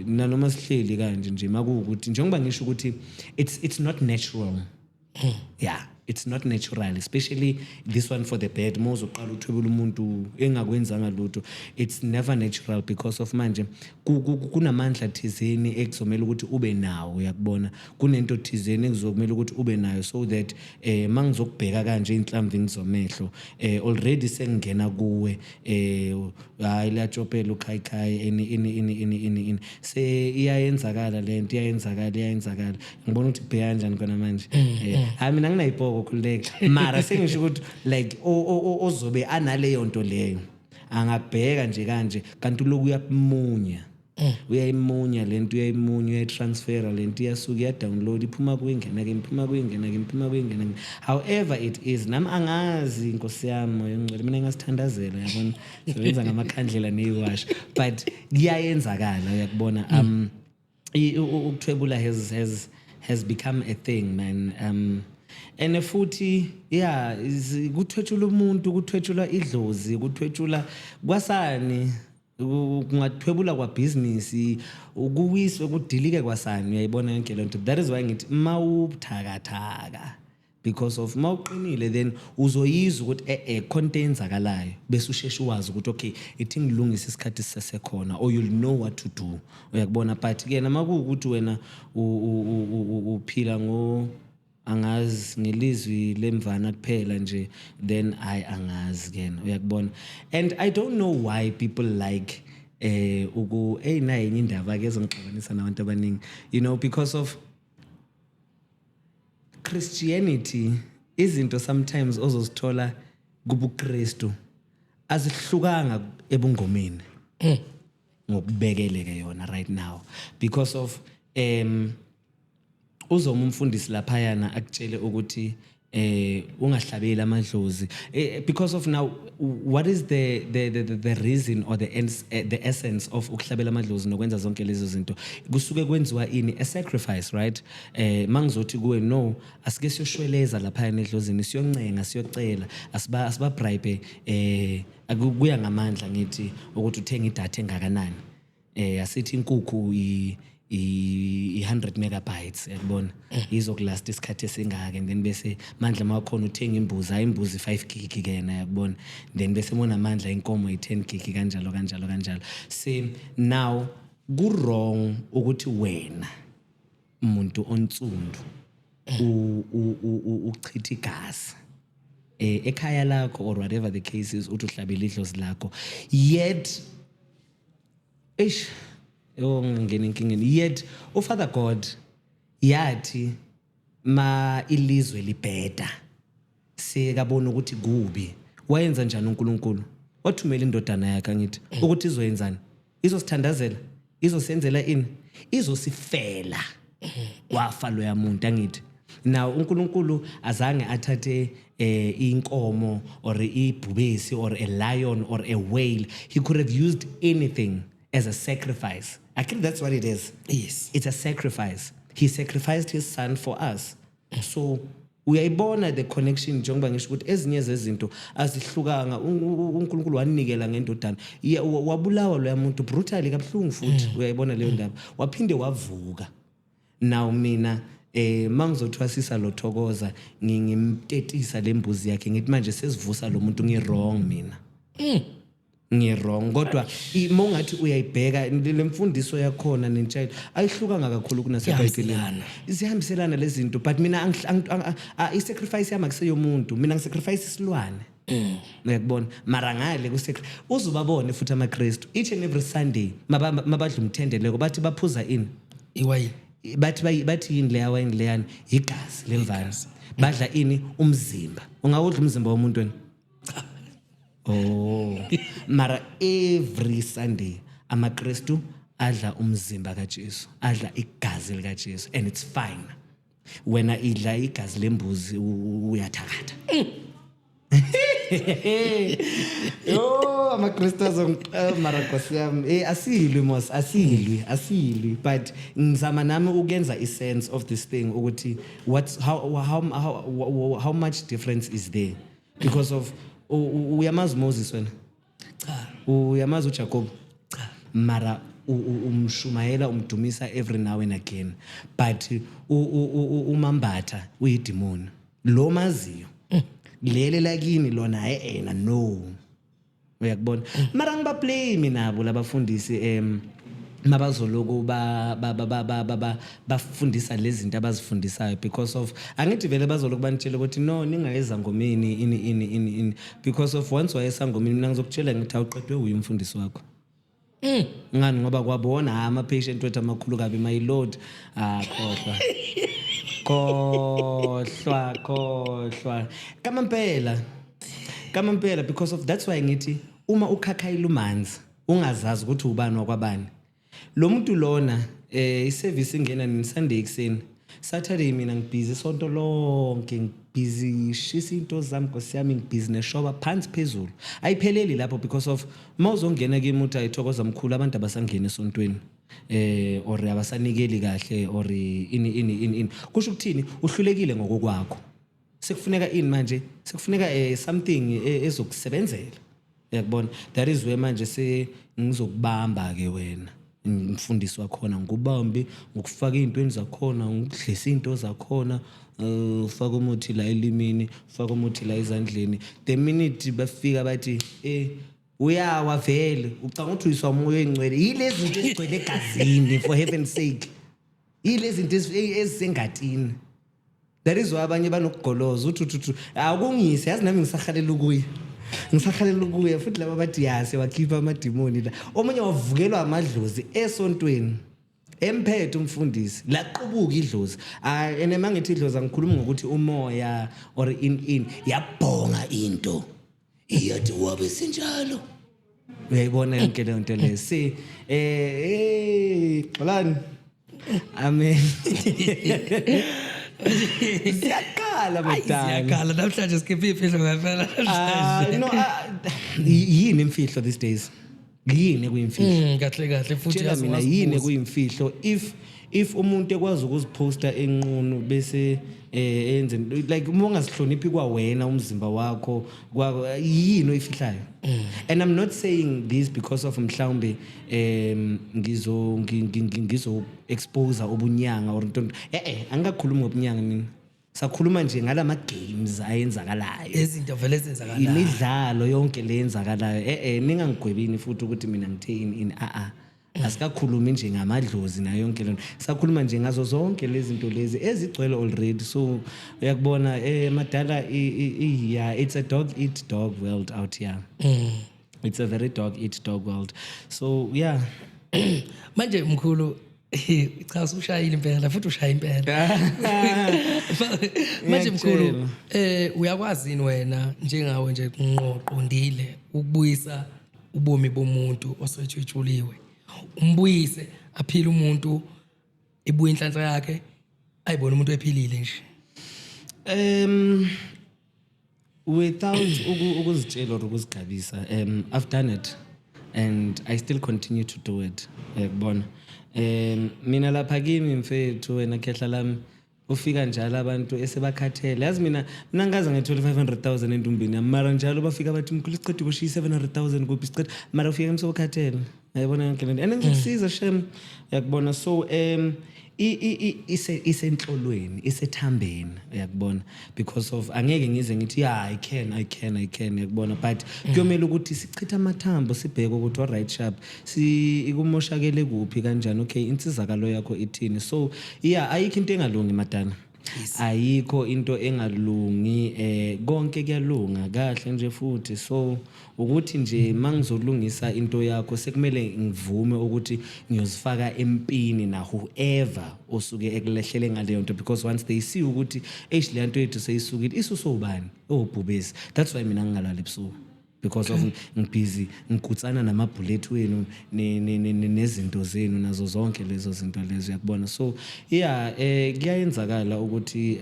nanoma sihleli kanje nje, makuwukuthi njengoba ngisho ukuthi it's not natural. Yeah, it's not natural, especially this one for the bed. Most uqala uthwebula umuntu engakwenzanga lutho. It's never natural because of manje kunamandla thizeni ekuzomela ukuthi ube nawo, uyakubona. Kunento thizeni ekuzomela ukuthi ube nayo, so that mangizokubheka kanje inhlamvu ngizomehlo already sengena kuwe hayi la chopela ukhayikhayi ini se iyayenzakala lento iyayenzakala. Ngibona ukuthi bheka kanjani kona manje. Hayi mina nginayibhoko khuleka, mara sengisho ukuthi like ozobe analeyo nto leyo angabheka nje kanje kanti lokhu uyamunya. Uyayimunya lento, uyayitransfera lento, iyasuka iyadownload iphuma kuyingena ke iphuma kuyingena. However it is, nami angazi inkosi yami ngicela mina ngasithandazela, yabona sebenza ngamakhandlela neyiwash, but kuyayenzakala, uyakubona. Ukuthwebula has become a thing, man. And futhi kuthwetshula umuntu, kuthwetshula idlozi, kuthwetshula kwasani, kungathwebula kwa business, ukuwiswe kudilike kwasani, uyayibona yonke lento. That is why ngithi mawubuthakathaka, because of mawuqinile then uzoyizwa ukuthi content enzakalayo bese usheshe wazi ukuthi okay ithi ngilungisa isikhathi sisekhona, or you'll know what to do, uyakubona. But ke nama ukuthi wena uphila angazi ngelizwi lemvana kuphela nje, then angazi kena, uyakubona. And I don't know why people like naye enye indaba ke ezongixabanisa nabantu abaningi, you know, because of Christianity. Izinto sometimes ozozithola kubuKristu azihlukanga ebungomeni ngokubekeleke yona right now, because of uzoma umfundisi lapha yana akutshele ukuthi ungahlabeli amadlozi, because of now what is the reason or the essence of ukuhlabela amadlozi nokwenza zonke lezo zinto. Kusuke kwenziwa ini? A sacrifice, right? Mangizothi kuwe no, asike siyoshweleza lapha yana edlozini, siyoncenga, siyocela, asiba bribe akuya ngamandla ngithi ukuthi uthenga idatha engakanani, asithi inkukhu i100 megabytes, yakubona, izokulast isikhathi esingaka, and then bese mandla makhona uthenga imbuzi, hayi imbuzi 5 gig kena, yakubona, then bese mona mandla inkomo i10 gig kanjalo. See, now ku wrong ukuthi wena umuntu onsundu uchitha igazi ekhaya lakho or whatever the case is, uthi uhlabela idlozi lakho, yet ngene inkingeni, yet uFather God yathi ma ilizwe libheda sekabona ukuthi kubi, wayenza njani uNkulunkulu? Wathumela indodana yakhe ngithi ukuthi izoyenzani, izosithandazela, izosenzela ini, izosifela, wafa lo yamuntu angithi. Now uNkulunkulu azange athathe inkomo or ibhubesi or a lion or a whale. He could have used anything as a sacrifice. Actually, that's what it is. Yes. It's a sacrifice. He sacrificed his son for us. So uyayibona the connection njengoba ngisho ukuthi ezinye zezinto azihlukanga. uNkulunkulu wanikela ngendodana, wabulawa lo yamuntu brutally kabuhlungu futhi, uyayibona leyo ndaba, waphinde wavuka. Now mina mangizothiwasisa lo Thokoza ngimtetisa lembuzi yakhe ngithi manje sesivusa lo muntu ngirong mina. Ngirong, kodwa mongathi uyayibheka lemfundiso yakhona nentsha ayihlukanga kakhulu kunaseBhayibhelini, izihambiselana lezi zinto, but mina i-sacrifice yami akuseyomuntu, mina ngisacrifice isilwane. Uyakubona, mara ngale uzubabone futhi amaKristu each and every Sunday mabadla umthendeleko bathi baphuza ini iwayini, bathi yini le wayini leyani, igazi lemvana, badla ini umzimba. Ungawudla umzimba womuntu wena? Mara every Sunday amaKristu adla umzimba kaJesu, adla igazi likaJesu, and it's fine. Wena idla igazi lembuzi uyathakatha. AmaKristu mara Nkosi yami asilwi mos, asilwi, but ngizama nami ukuyenza sense of this thing ukuthi how much difference is there, because of uyamazi Moses wena? Cha. Uyamazi uJacob? Cha. Mara umshumayela umdumisa every now and again, but umambatha uyidemon. lo maziyo lele lakini lona no uyakubona mara ngibablame nabo labafundisi mabazoloku bafundisa lezi zinto abazifundisayo because of angithi vele bazoloku banitshela ukuthi no ningayeza ngomini ini because of once wayesangomini mina ngizokutshela ngithi awuqedwe uyi umfundisi wakho ngani ngoba kwabona ama patient wethu amakhulu kabi my lord khohlwa kamampela because of that's why ngithi uma ukhakhayila umanzi ungazazi ukuthi ubani wakwabani lo muntu lona iservice ingena ni Sunday ekseni Saturday mina ngibhizi sonto lonke ngibhizi shisa into zami nkosiyami ngibhizi neshoba phansi phezulu ayipheleli lapho because of mawuzongena kimi uthi ayithokoza mkhulu abantu abasangena esontweni or abasanikeli kahle or ini kusho ukuthini uhlulekile ngokokwakho sekufuneka ini manje sekufuneka something ezokusebenzela uyakubona that is where manje ngizokubamba ke wena umfundisi wakhona ngubambi ngokufaka izintweni zakhona ngikudlisa into zakhona ufaka umuthi la elimini ufaka umuthi la ezandleni the minute bafika bathi uyawa vele ucanga ukuthi uyiswa umoya engcwele yilezi zinto ezigcwele egazini for heaven's sake yilezi zinto ezisengatini that is why abanye banokugoloza uthi akungise yazi nami ngisakhalela ukuya futhi laba bathi yase wakhipha amadimoni la omunye wavukelwa amadlozi esontweni emphethe umfundisi laqubuka idlozi ene mangithi idlozi angikhulumi ngokuthi umoya or in yabhonga into iyathi wabe sinjalo uyayibona yonke le nto le xolani amen siyakhala siyakhala namhlanje skiphe imfihlo ngempela no yini imfihlo these days yini kuyimfihlo kahle futhi yazi mina yini kuyimfihlo if umuntu ekwazi ukuziposta enqunu bese enze like uma ungasihloniphi kwawena umzimba wakho yini oyifihlayo and I'm not saying this because of mhlawumbe ngizo expose ubunyanga or into angakhuluma ngobunyanga mina sakhuluma nje ngalama games ayenzakalayo izinto vele ezenzakalayo imidlalo yonke lenzakalayo ningangigwebini futhi ukuthi mina ngithe in asikakhulumi nje ngamadlozi na yonke lento sakhuluma nje ngazo zonke lezi zinto lezi ezigcwele already so uyakubona madala yeah it's a dog eat dog world out here it's a very dog eat dog world so yeah manje mkhulu cha usushayile impela futhi ushaya impela manje mkhulu uyakwazi yini wena njengawe nje qondile ukubuyisa ubomi bomuntu osetshutshuliwe umbuyise aphile umuntu ibuye inhlanhla yakhe ayibona umuntu ephilile nje without ukuzitshela or ukuzigabisa I've done it and I still continue to do it yakubona mina lapha kimi mfethu wena khehla lami ufika njalo abantu esebakhathele yazi mina ngaze ngithola 500,000 endumbini mara njalo bafika bathi mkhulu isiqedi kushiya 700,000 kuphi isiqedi mara ufika emsobakhathele ayibona yonke lento and ngikusiza shem yakubona so isenhlolweni isethambeni uyakubona because of angeke ngize ngithi yeah I can yakubona but kuyomela ukuthi sichitha amathambo sibheke ukuthi alright sharp ikumoshakele kuphi kanjani okay insizakalo yakho ithini so yeah ayikho into engalungi madana ayikho into engalungi konke kuyalunga kahle nje futhi so ukuthi nje mangizolungisa into yakho sekumele ngivume ukuthi ngiyozifaka empini na whoever osuke ekulehlele ngaleyo nto because once they see ukuthi le nto yethu seyisukile isusobani obhubesi that's why mina ngingalali ebusuku because of ngibusy ngikutsana namabullet wenu nezinto zenu nazo zonke lezo zinto lezo yakubona so yeah kuyayenzakala ukuthi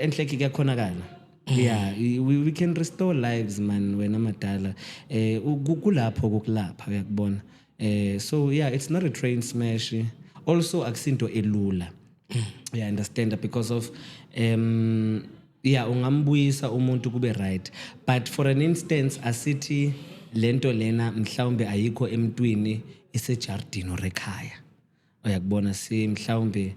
enhleki kuyakhonakala yeah we can restore lives man wena madala kulapho kokulapha uyakubona so yeah it's not a train smash also akusinto elula yeah understand that because of yeah ungambuyisa umuntu kube right but for an instance asithi lento lena mhlawumbe ayikho emntwini isejardini orekhaya uyakubona si mhlawumbe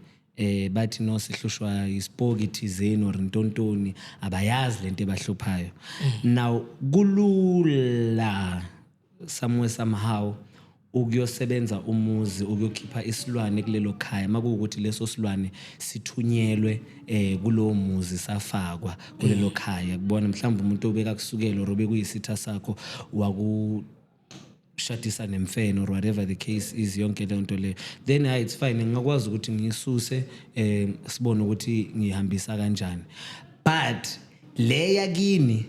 bathi no sihlushwa ispoki thizeni or intontoni abayazi lento ebahluphayo. Now kulula somewhere somehow ukuyosebenza umuzi ukuyokhipha isilwane kulelo khaya makuwukuthi leso silwane sithunyelwe kulowo muzi safakwa kulelo khaya kubona mhlawumbe umuntu obeka kusukela or obekuyisitha sakho shadisa nemfeno or whatever the case is yonke le nto le then it's fine ngakwazi ukuthi ngisuse sibone ukuthi ngihambisa kanjani but le yakini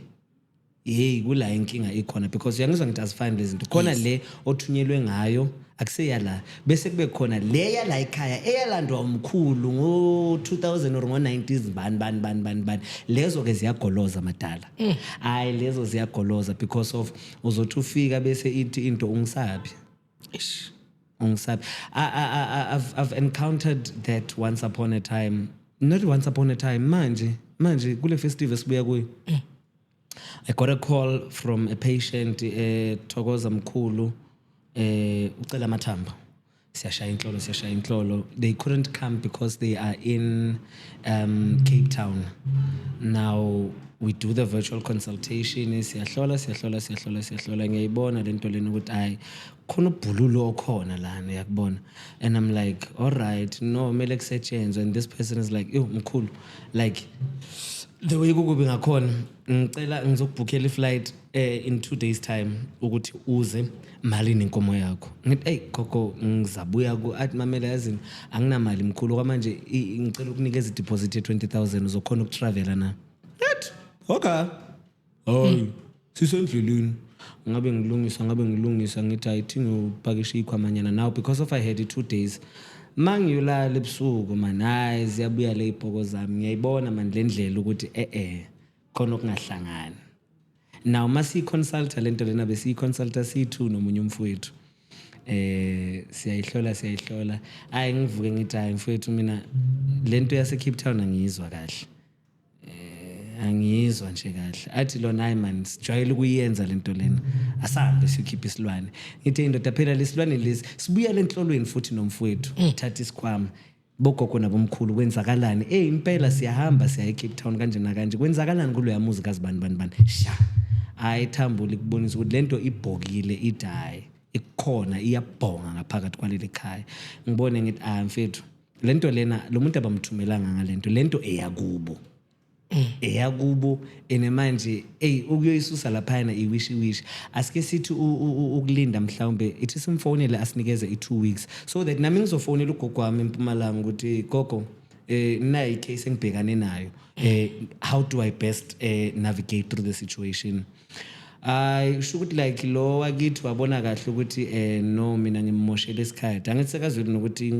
hey kula inkinga ikhona because uyangizwa ngithi asifani lezi zinto khona le othunyelwe ngayo akuseyala bese kube khona le yala ekhaya eyalandwa umkhulu ngo2000 or ngo90s ban lezo ke ziyagoloza madala hayi lezo ziyagoloza because of uzothi ufika bese ithi into ungisabi ungisabi I've encountered that once upon a time not once upon a time manje kule festive esibuya kuyo I got a call from a patient Thokoza Mkhulu ucela amathamba siyashaya inhlolo they couldn't come because they are in Cape Town now we do the virtual consultation siyahlola ngiyayibona lento lena ukuthi hayi khona ubhululo okhona lana yakubona and I'm like all right no mele kusetshenzwe and this person is like yo mkhulu like the way kukubi ngakhona ngicela ngizokubhukhela iflight in 2 days time ukuthi uze malini inkomo yakho ngithi hey gogo ngizabuya ku athi mamela yazini anginamali mkhulu kwamanje ngicela ukunikeza ideposit ye20,000 uzokhona ukutravela na athi okay hayi sisendleleni ngabe ngilungisa ngithi ayithi ngipakishe ikhwamanyana now because of I had 2 days mangiyolala ebusuku man hayi ziyabuya le ibhoko zami ngiyayibona man lendlela ukuthi khona okungahlangani now masi consult lento lena bese consulta C2 nomunye umfowethu siyayihlola hayi ngivuke ngithi hayi mfowethu mina lento yase Cape Town angiyizwa kahle angiyizwa nje kahle athi lona hayi man sijwayele ukuyenza lento lena asahambe sikhipha isilwane ngithi indoda phela lesilwane lesi sibuya lenhlolweni futhi nomfowethu thatha isikhwama bogogo nabomkhulu kwenzakalani impela siyahamba siya eCape Town kanje nakanje kwenzakalani kulo yamuzi kazibani sha ayithambula ikubonisa ukuthi lento ibhokile idayi ikhona iyabhonga ngaphakathi kwaleli ekhaya ngibone ngithi mfethu lento lena lo muntu abamthumelanga ngalento lento eyakubo ene manje ukuyoyisusa lapha yana iwish asike sithi ukulinda mhlawumbe ithi simfonele asinikeze i2 weeks so that nami ngizofonela ugogo wami eMpumalanga ukuthi gogo nayi case engibhekane nayo how do I best navigate through the situation sho ukuthi like lo wakithi wabona kahle ukuthi no mina ngimmoshela isikhathi angithi sekazweli nokuthi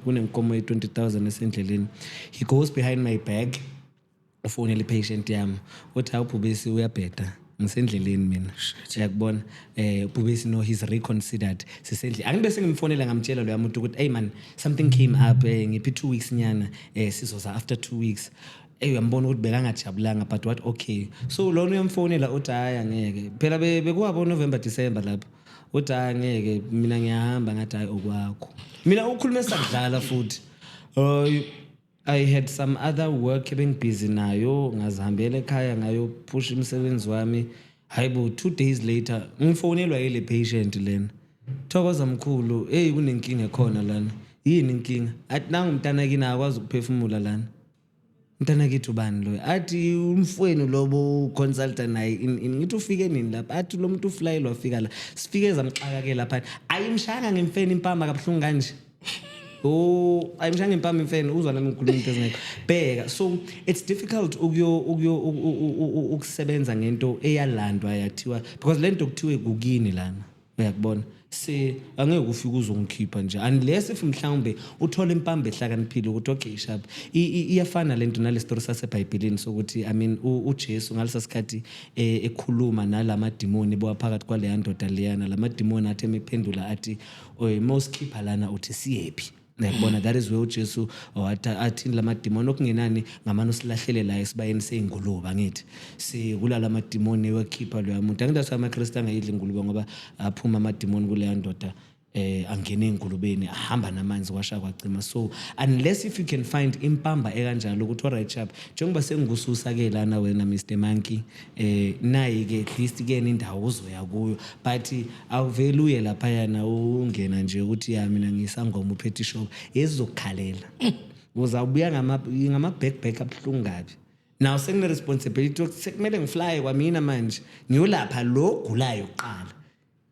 kunenkomo ye20,000 esendleleni he goes behind my back ufonele patient yami uthi awubhubesi uyabheda ngisendleleni mina yakubona ubhubesi no he's reconsidered sisendle angibese ngimfonela ngamtshela lo yamuntu ukuthi hey man something came up ngiphi 2 weeks nyana sizoza after 2 weeks uyambona ukuthi bekangajabulanga but what okay so lona uyamfonela uthi hayi angeke phela bekuwabo November December lapho uthi hayi angeke mina ngiyahamba ngathi hayi okwakho mina ukhulume sakudlala futhi I had some other work ebengibusy nayo ngazihambela ekhaya ngayo push umsebenzi wami hayibo 2 days later ngifonelwa yile patient lena Thokoza Mkhulu kunenkinga khona lana yini inkinga athi nangu umntana kini akwazi ukuphefumula lana umntana kithi ubani lo athi umfweni lobo consultant naye ngithi ufike nini lapha athi lo muntu uflyelwa afika la sifike zamxaka ke lapha ayimshanga ngemfeni impama kabhlungu kanje ayimshanga impama imfeni uzwa nami ngikhuluma into ezingekho bheka so it's difficult ukusebenza ngento eyalandwa yathiwa because lento kuthiwe kukini lana uyakubona angeke ufike uzongikhipha nje unless if mhlawumbe uthola impambe ehlakaniphile ukuthi okay sharp iyafana lento nale story saseBhayibhelini sokuthi I mean uJesu ngalesa sikhathi ekhuluma nalama demoni bowaphakathi kwale ndoda leyana lama demoni athi emephendula athi most keeper lana uthi siyephi Nakubona that is where uJesu athi lama demon okungenani ngamano silahlele la esibayeni seinguluba ngithi sikula lama demon ewakhipha lo yamuntu angithi amaKristu angayidla ingulube ngoba aphuma ama demon kule ndoda angene engulubeni ahamba namanzi kwasha kwacima. So unless if you can find impamba ekanjalo ukuthi alright chap njengoba sengikususa ke lana wena Mr Monkey nayi ke at least ke indawo uzoya kuyo, but awuveli uye lapha yana ungena nje ukuthi ya mina ngisangoma uphethe shop ezokukhalela uzawubuya ngama backpack abhlungu ngabi. Now sekune responsibility sekumele ngifly kwamina manje ngiyolapha lo gulayo kuqala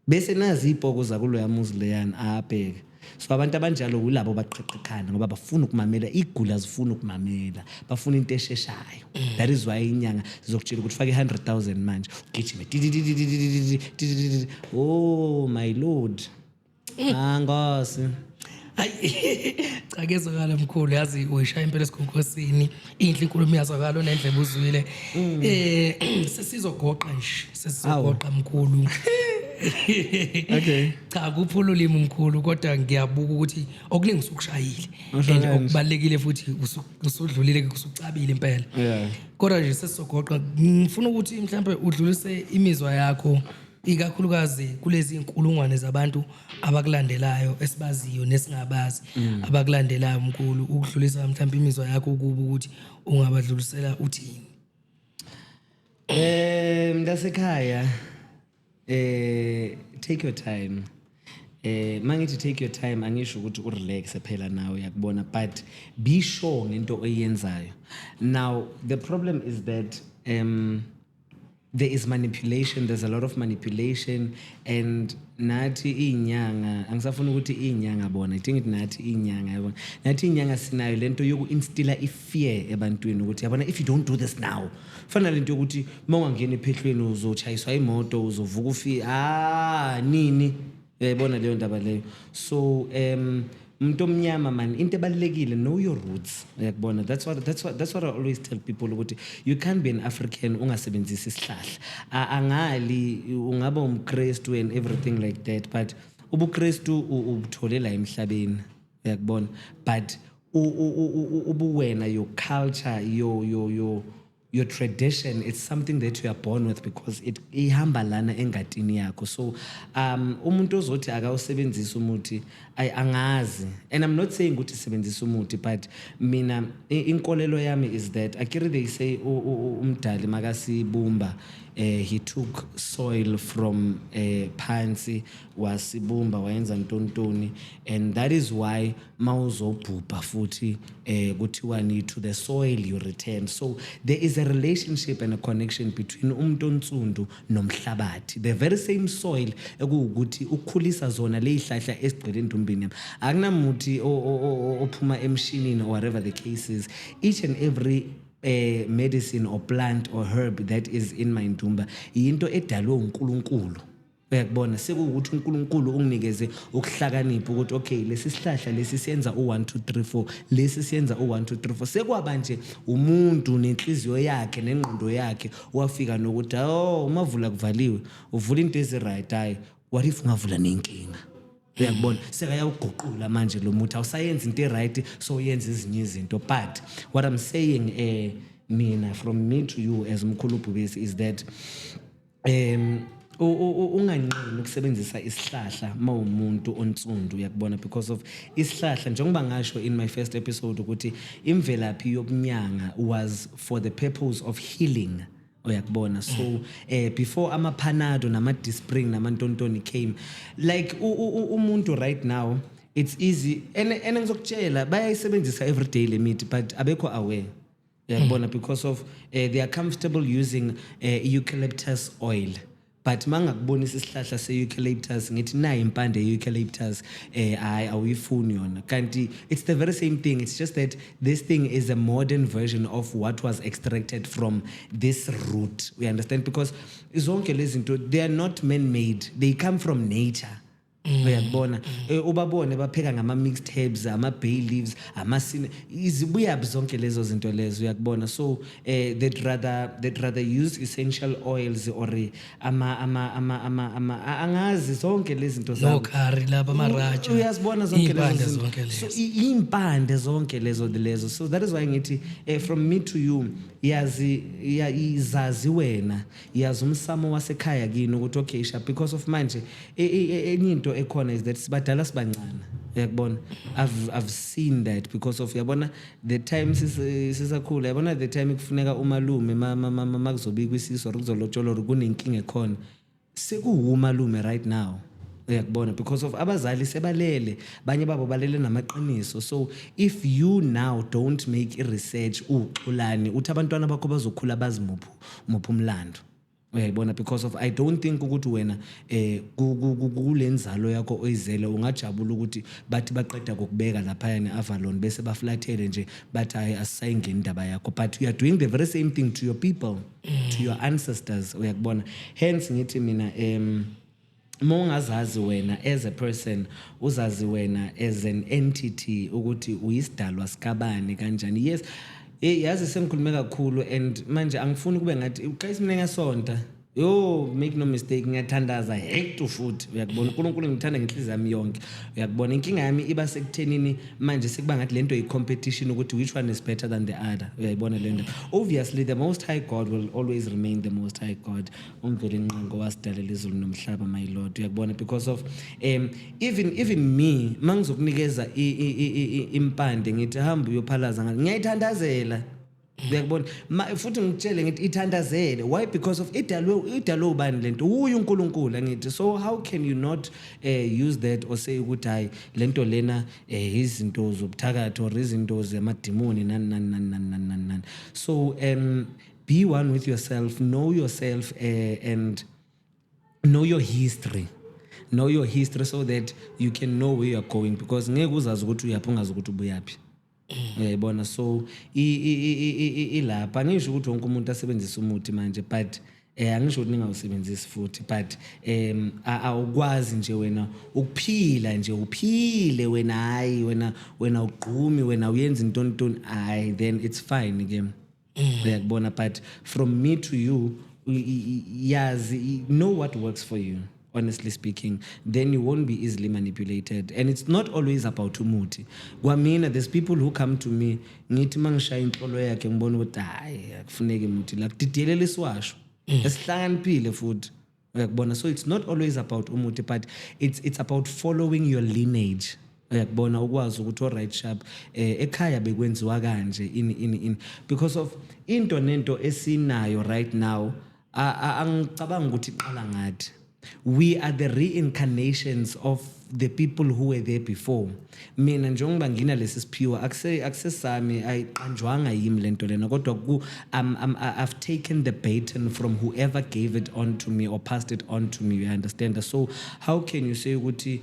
bese nazi ipoko zakulo yamuzi leyana abheke. So abantu abanjalo kulabo baqheqhekhana ngoba bafuna ukumamela igula zifuna ukumamela, bafuna into esheshayo. That is why inyanga zizokutshela ukuthi fake 100,000 manje ugijime. Oh my lord, angase cha kezwakala mkhulu, yazi uyishaya impela esikhonkosini inhle inkulumo yazwakala nendlebe uzwile. Sesizogoqa nje, sesizogoqa mkhulu. Okay. Cha kuphula ulimi mkhulu kodwa ngiyabuka ukuthi okuningi usukushayile and okubalekile futhi usudlulile kusucabile impela. Yeah. Kodwa nje sesizogoqa ngifuna ukuthi mhlambe udlulise imizwa yakho ikakhulukazi kulezi inkulungwane zabantu abakulandelayo esibaziyo nesingabazi abakulandelayo mkhulu, ukudlulisa mhlambe imizwa yakho kuba ukuthi ungabadlulisela uthini. Mntasekhaya take your time. Mangithi take your time angisho ukuthi urelax phela nawe yakubona, but be sure ngento oyenzayo. Now the problem is that there is manipulation, there's a lot of manipulation, and nathi inyanga angisafuna ukuthi inyanga bona I think nathi inyanga yabona nathi inyanga sinayo lento yokuinstilla ifear ebantwini ukuthi yabona if you don't do this now fanele lento yokuthi mawungangena ephehlweni uzochayiswa imoto uzovuka ufi nini yayibona leyo ndaba leyo. So umuntu omnyama man into ebalekile know your roots yakubona. That's what I always tell people ukuthi you can't be an African ungasebenzisi isihlahla. Angali ungaba umKristu and everything like that, but ubuKristu ubutholela emhlabeni yakubona, but ubuwena your culture your tradition, it's something that you are born with because it ihamba lana engatini yakho. So umuntu ozothi akawusebenzisa umuthi angazi, and I'm not saying ukuthi sebenzisa umuthi, but mina inkolelo yami is that akiri they say umdali makasibumba he took soil from phansi wasibumba wayenza ntontoni, and that is why mawuzobhubha futhi kuthiwa ni to the soil you return. So there is a relationship and a connection between umuntu onsundu nomhlabathi, the very same soil ekuwukuthi ukukhulisa zona lezihlahla esigcwele entumbini yami. Akunamuthi ophuma emshinini or whatever the case is. Each and every medicine or plant or herb that is in my ndumba into edalwe uNkulunkulu. Uyakubona sekuwukuthi uNkulunkulu unginikeze ukuhlakanipha ukuthi okay lesi sihlahla lesi siyenza u1 2 3 4 lesi siyenza u1 2 3 4. Sekwaba nje umuntu nenhliziyo yakhe nengqondo yakhe wafika nokuthi umavula kuvaliwe uvula into eziright, hayi what if ungavula nenkinga. Uyakubona sekayawuguqula manje lo muthi awusayenza into eright so uyenza ezinye izinto. But what I'm saying mina from me to you as Mkhulu Bhubesi is that unganqeni ukusebenzisa isihlahla mawumuntu onsundu uyakubona, because of isihlahla njengoba ngasho in my first episode ukuthi imvelaphi yobunyanga was for the purpose of healing uyakubona. So before amapanado nama-Dispring namantontoni came, like umuntu right now it's easy and ngizokutshela bayayisebenzisa everyday le mithi but abekho aware uyakubona because of they are comfortable using eucalyptus oil. But mangakubonisa isihlahla se-eucalyptus ngithi nayi impande ye-eucalyptus awuyifuni yona, kanti it's the very same thing. It's just that this thing is a modern version of what was extracted from this root, we understand, because zonke lezi zinto they are not man-made, they come from nature. Uyakubona ubabone bapheka ngama-mixed herbs, ama-bay leaves, amasine, izibuyaphi zonke lezo zinto lezo uyakubona. So they'd rather use essential oils or angazi zonke lezi zinto no curry lapha amaraja uyazibona zonke lezo so impande zonke lezo. So that is why ngithi from me to you izazi wena yazi umsamo wasekhaya kini ukuthi okay sha because of manje enye into ekhona is that sibadala sibancane uyakubona I've seen that because of yabona the time sisakhula yabona the time kufuneka umalume makuzobika isiso kuzolotsholwa kunenkinga ekhona sekuwumalume right now uyakubona because of abazali sebalele banye babo balele namaqiniso so if you now don't make research uxolani uthi abantwana bakho bazokhula bazimuphu umlando uyayibona because of I don't think ukuthi wena kulenzalo yakho oyizele ungajabula ukuthi bathi baqeda kokubeka lapha yana Avalon bese baflathele nje bathi asayingeni indaba yakho but you are doing the very same thing to your people to your ancestors uyakubona hence ngithi mina mongazazi wena as a person uzazi wena as an entity ukuthi uyisidalwa sikabani kanjani yes yazi sengikhulume kakhulu and manje angifuni kube ngathi uqayisa mina ngasonta yo make no mistake ngiyathandaza hate futhi uyakubona uNkulunkulu ngithanda ngenhliziyo yami yonke uyakubona inkinga yami iba sekuthenini manje sekuba ngathi lento i-competition ukuthi which one is better than the other uyayibona lento obviously the most high God will always remain the most high God umveli nqango wasidalela izulu nomhlaba my lord uyakubona because of even me mangizokunikeza impande ngithi hamba uyophalaza ngiyayithandazela uyakubona futhi ngitshele ngithi ithandazele why because of idalwe ubani lento uNkulunkulu ngithi so how can you not use that or say ukuthi hayi lento lena izinto zobuthakathi or izinto zamademoni nan so be one with yourself know yourself and know your history so that you can know where you are going because ngeke uzazi ukuthi uyaphi ungazi ukuthi ubuyaphi uyayibona so ilapha ngisho ukuthi wonke umuntu asebenzisa umuthi manje but angisho ukuthi ningawusebenzisi futhi but awukwazi nje wena ukuphila nje uphile wena hayi wena ugqumi wena uyenza into hayi then it's fine again uyakubona but from me to you yazi know what works for you honestly speaking then you won't be easily manipulated and it's not always about umuthi kwamina there's people who come to me ngithi mangishaya inhlolo yakhe ngibona ukuthi hayi akufuneki umuthi la kudidelela isiwasho esihlakaniphile futhi uyakubona so it's not always about umuthi but it's about following your lineage uyakubona ukwazi ukuthi alright sharp ekhaya bekwenziwa kanje in because of into nento esinayo right now angicabanga ukuthi iqala ngathi we are the reincarnations of the people who were there before mina njengoba ngina lesi siphiwa akusesami ayiqanjwanga yimi lento lena kodwa I've taken the baton from whoever gave it on to me or passed it on to me you understand so how can you say ukuthi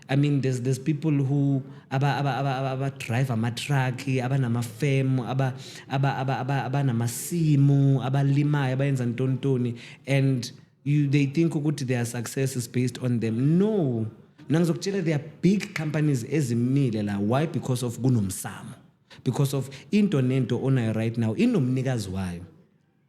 I mean there's people who aba drive ama truck abanama firm abanama simu abalimayo abayenza ntontoni and they think ukuthi their success is based on them no nangizokutshela there are big companies ezimile la why because of kunomsamo because of into nento onayo right now inomnikazi wayo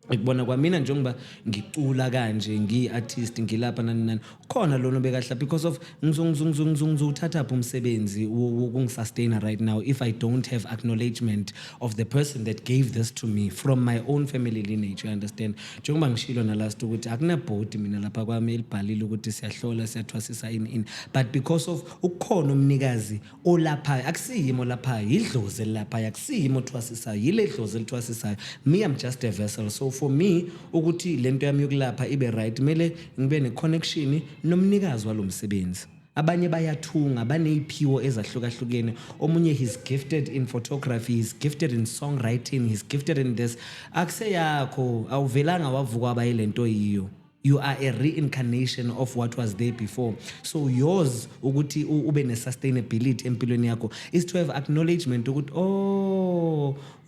ukubona kwamina njengoba ngicula kanje ngiartist ngilapha nani khona lona bekahle because of ngizothatha apho umsebenzi wokungisustain right now if I don't have acknowledgement of the person that gave this to me from my own family lineage you understand njengoba ngishilo na last ukuthi akuna board mina lapha kwami elibhalile ukuthi siyahlola siyathwasisa in but because of ukukhona umnikazi olapha akusiyimo lapha idlozi lapha akusiyimo thwasisa yile dlozi elithwasisayo me I'm just a vessel so for me ukuthi lento yami yokulapha ibe right mele ngibe ne connection nomnikazi walomsebenzi abanye bayathunga baneziphiwo ezahlukahlukene omunye he's gifted in photography he's gifted in songwriting he's gifted in this akuseyakho awuvelanga wavuka abayilento yiyo you are a reincarnation of what was there before so yours ukuthi ube ne sustainability empilweni yakho is to have acknowledgement ukuthi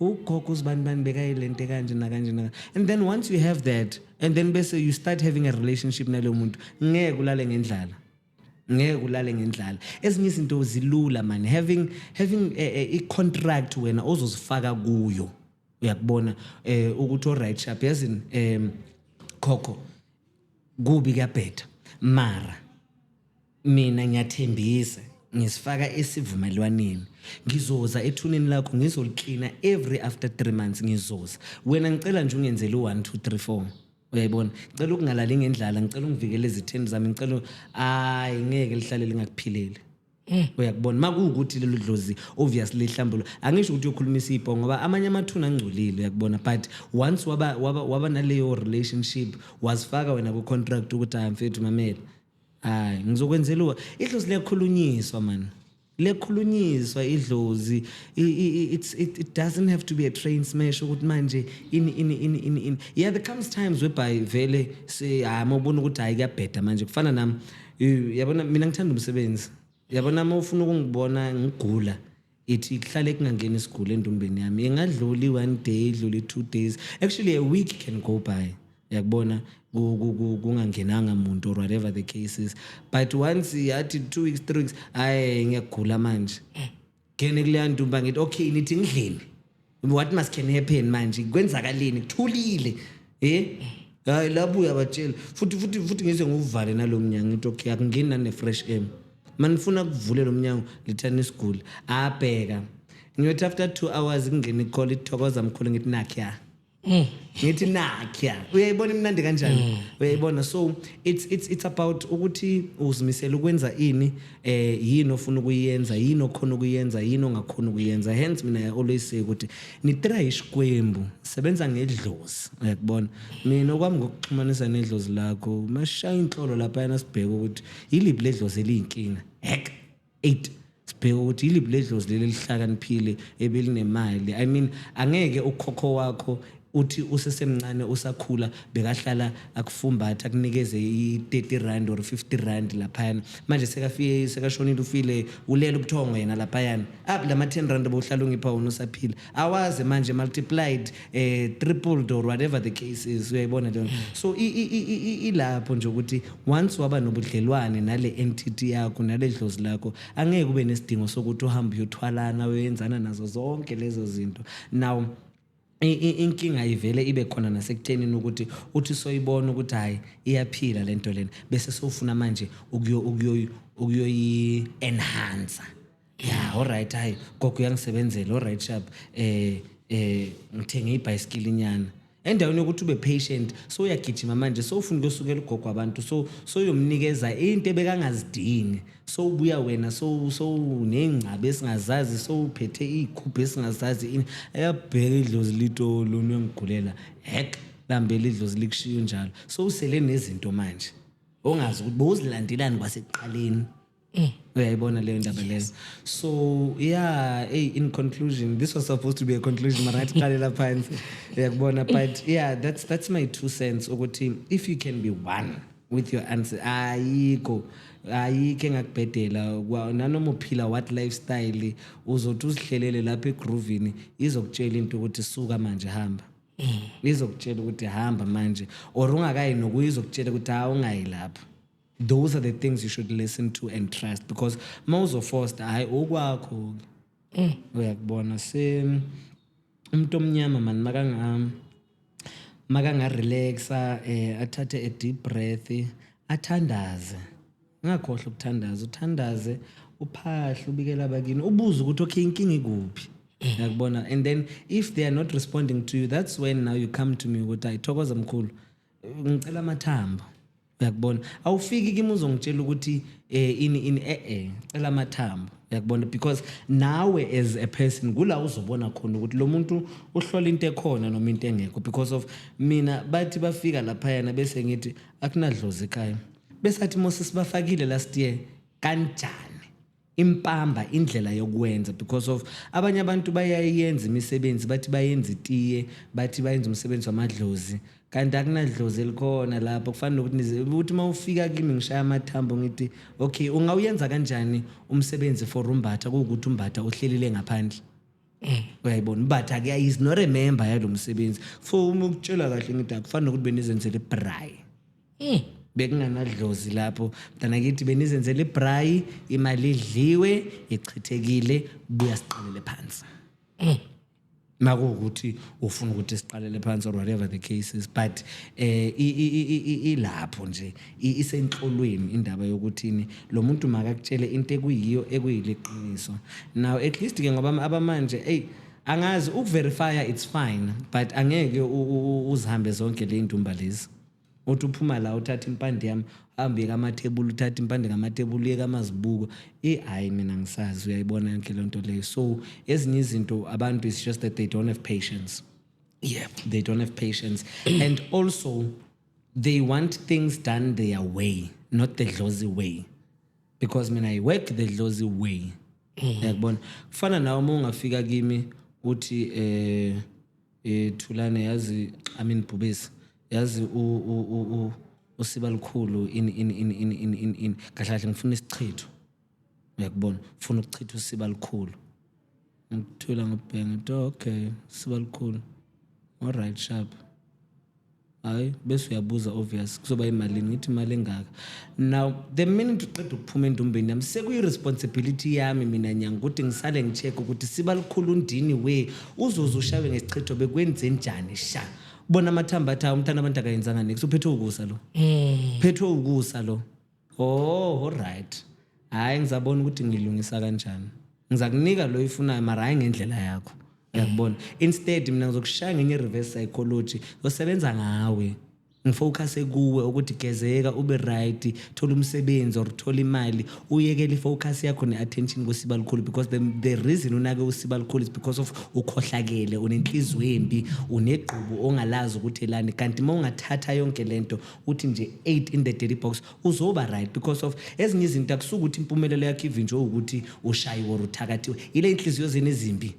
ugogo uzibani bekayilento kanje na and then once you have that and then bese you start having a relationship nalo muntu ngeke ulale ngendlala ezinye izinto zilula man having a contract wena ozozifaka kuyo uyakubona ukuthi alright sharp yazini khokho kubi kabhetha mara mina ngiyathembisa ngisifaka esivumelwaneni ngizoza ethuneni lakho ngizoliklina every after 3 months ngizoza wena ngicela nje ungenzele u1 2 3 4 uyayibona ngicela ukungalali ngendlala ngicela ungivikele ezitheni zami ngicela hayi ngeke lihlale lingakuphileli uyakubona makuwukuthi lelo dlozi obviously ihlambulo angisho ukuthi uyokhulumisa ibho ngoba amanye amathuna angcolile uyakubona but once waba naleyo relationship wasifaka wena ku contract ukuthi mfethu mamela hayi ngizokwenzela idlozi liyakhulunyiswa man lekhulunyiswa idlozi it doesn't have to be a train smash ukuthi manje in yeah there comes times whereby vele say mawubona ukuthi hayi kuyabheda manje kufana nami yabona mina ngithanda umsebenzi yabona mawufuna ukungibona ngigula ithi kuhlale kungangena isigule endumbeni yami engadluli 1 day idluli 2 days actually a week can go by yakubona kungangenanga umuntu or whatever the case is but once yathi 2 weeks 3 weeks hayi ngiyagula manje ngene kuleya ndumba ngithi okay nithi ngidleni what must can happen manje kwenzakaleni kuthulile hayi lapho uyabatshela futhi ngize nguvale nalomnyango ngithi okay akungeni nane fresh air manifuna kuvule lo mnyango lithani isiguli abheka ngiyothi after 2 hours ngingena icall ithokoza mkhulu ngithi nakhya ngithi nakhya uyayibona imnandi kanjani uyayibona so it's about ukuthi uzimisela ukwenza ini yini ofuna ukuyenza yini okhona ukuyenza yini ongakhona ukuyenza hence mina I always say ukuthi ni try isikwembu sebenza ngedlozi uyakubona mina okwami ngokuxhumanisa nedlozi lakho mashaya inhlolo lapha yana sibheke ukuthi yiliphi ledlozi eliyinkinga heck 8 sibheke ukuthi yiliphi ledlozi leli lihlakaniphile ebelinemali I mean angeke ukhokho wakho uthi usesemncane usakhula bekahlala akufumbatha akunikeze i30 rand or 50 rand lapha manje sekafike sekashonile ufile ulela ubuthongo yena lapha lama 10 rand bohlala ungipha wona usaphila awazi manje multiplied tripled or whatever the case is uyayibona leyo so ilapho nje ukuthi once waba nobudlelwane nale entity yakho nale dlozi lakho angeke ube nesidingo sokuthi uhambe uyothwalana uyenzana nazo zonke lezo zinto now inkinga ivele ibe khona nasekuthenini ukuthi uthi soyibona ukuthi hayi iyaphila lento lena bese sofuna manje ukuyoyi enhance yeah alright hayi gogo yangisebenzela alright sharp ngithenge ibicycle inyana endaweni yokuthi ube patient so uyagijima manje so ufuna ukuyosukela ugogo abantu so uyomnikeza into ebekangazidingi so ubuya wena so nengcabe esingazazi so uphethe ikhuphe esingazazi ayabheka idlozi litolo nongigulela heck lambele idlozi likushiyo njalo so usele nezinto manje ongazi ukuthi bozilandelani kwasekuqaleni uyayibona leyo ndaba leyo so yeah in conclusion this was supposed to be a conclusion mara ngathi qalela phansi uyakubona but yeah that's my 2 cents ukuthi if you can be one with your answer ayikho engakubhedela nanoma uphila what lifestyle uzothi uzihlelele lapha egroovini izokutshela into ukuthi suka manje hamba izokutshela ukuthi hamba manje or ungakayi nokuyizokutshela ukuthi ungayi lapha. Those are the things you should listen to and trust because mawuzo forced hayi okwakho uyakubona umuntu omnyama man makanga relaxa athathe a deep breath athandaze ngakhohle ukuthandaza uthandaze uphahle ubikela abakini ubuze ukuthi okay inkinga ikuphi yakubona and then if they are not responding to you that's when now you come to me ukuthi ayithokoza mkhulu ngicela amathambo yakubona awufiki kimi uzongitshela ukuthi cela amathambo yakubona because nawe as a person kula uzobona khona ukuthi lo muntu uhlola into ekhona noma into engekho because of mina bathi bafika lapha yana bese ngithi akunadlozi ekhaya bese athi Moses bafakile last year kanjani impamba indlela yokwenza because of abanye abantu bayayenza imisebenzi bathi bayenza itiye bathi bayenza umsebenzi wamadlozi kanti akunadlozi elikhona lapho kufanele ukuthi mawufika kimi ngishaya amathambo ngithi okay ungawuyenza kanjani umsebenzi for umbatha ukuthi umbatha ohlelile ngaphandle uyayibona umbatha ke is not remember yalo msebenzi for uma ukutshela kahle ngithi akufanele ukuthi benizenzele braai bekunganadlozi lapho mntana kithi benizenzele braai imali idliwe ichithekile buya siqalele phansi makuwukuthi ufuna ukuthi siqalele phansi or whatever the case is but ilapho nje isenhlolweni indaba yokuthini lo muntu makakutshele into ekuyiyo ekuyiliqiniso now at least ke ngoba abamanje angazi ukuverify it's fine but angeke uzihambe zonke le ndumba lezi uthi uphuma la uthatha impande yami hambe kamathebuli uthatha impande ngamathebuli uye kamazibuko hayi mina ngisazi uyayibona yonke le nto leyo. So ezinye izinto abantu it's just that they don't have patience. They don't have patience and also they want things done their way, not the Dlozi way, because mina I work the Dlozi way. Uyabona kufana nawe uma ungafika kimi uthi Thulane yazi Bhubesi yazi usiba likhulu in kahle ngifuna isichitho. Uyakubona ufuna ukuchitha usiba likhulu ngikuthula ngibhenge okay usiba likhulu all right sharp hayi bese uyabuza obvious kuzoba imali ngithi imali engaka. Now the minute uqeda ukuphuma endumbeni yami sekuyi responsibility yami mina nyanga ukuthi ngisale ngicheck ukuthi siba likhulu undini we uzoze ushawe ngesichitho bekwenze njani sha bona amathamba atha umntana abantu akayenzanga next uphethwe ukusa lo phethwe ukusa lo all right hayi ngizabona ukuthi ngilungisa kanjani ngizakunika lo ifunayo mara hayi ngendlela yakho. Uyakubona instead mina ngizokushaya ngenye reverse psychology osebenza ngawe ngifocus kuwe ukuthi gezeka ube right thola umsebenzi or thola imali uyekele ifocus yakho neattention kusiba likhulu because the reason unake usiba likhulu is because of ukhohlakele unenhliziyo embi uneqhubu ongalazi ukuthi elani kanti uma ungathatha yonke lento uthi nje 8 in the daily box uzoba right because of ezinye izinto akusuka ukuthi impumelelo yakho ivinjwe ukuthi ushayiwe or uthakathiwe ile inhliziyo zeni ezimbi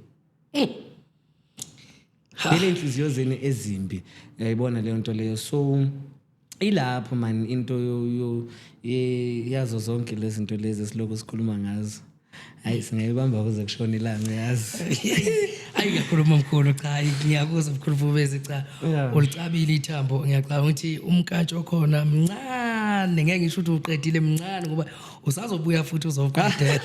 ile inhliziyo zeni ezimbi uyayibona leyo nto leyo. So ilapho man into yazo zonke lezi zinto lezi siloko sikhuluma ngazo hayi singayibamba kuze kushona ilanga yazi ayikakhuluma mkhulu cha ngiyakuzwa mkhulu Bhubesi cha ulicabile ithambo ngiyacabanga ukuthi umkantsho okhona mncane ngeke ngisho ukuthi uqedile mncane ngoba usazobuya futhi uzoqedela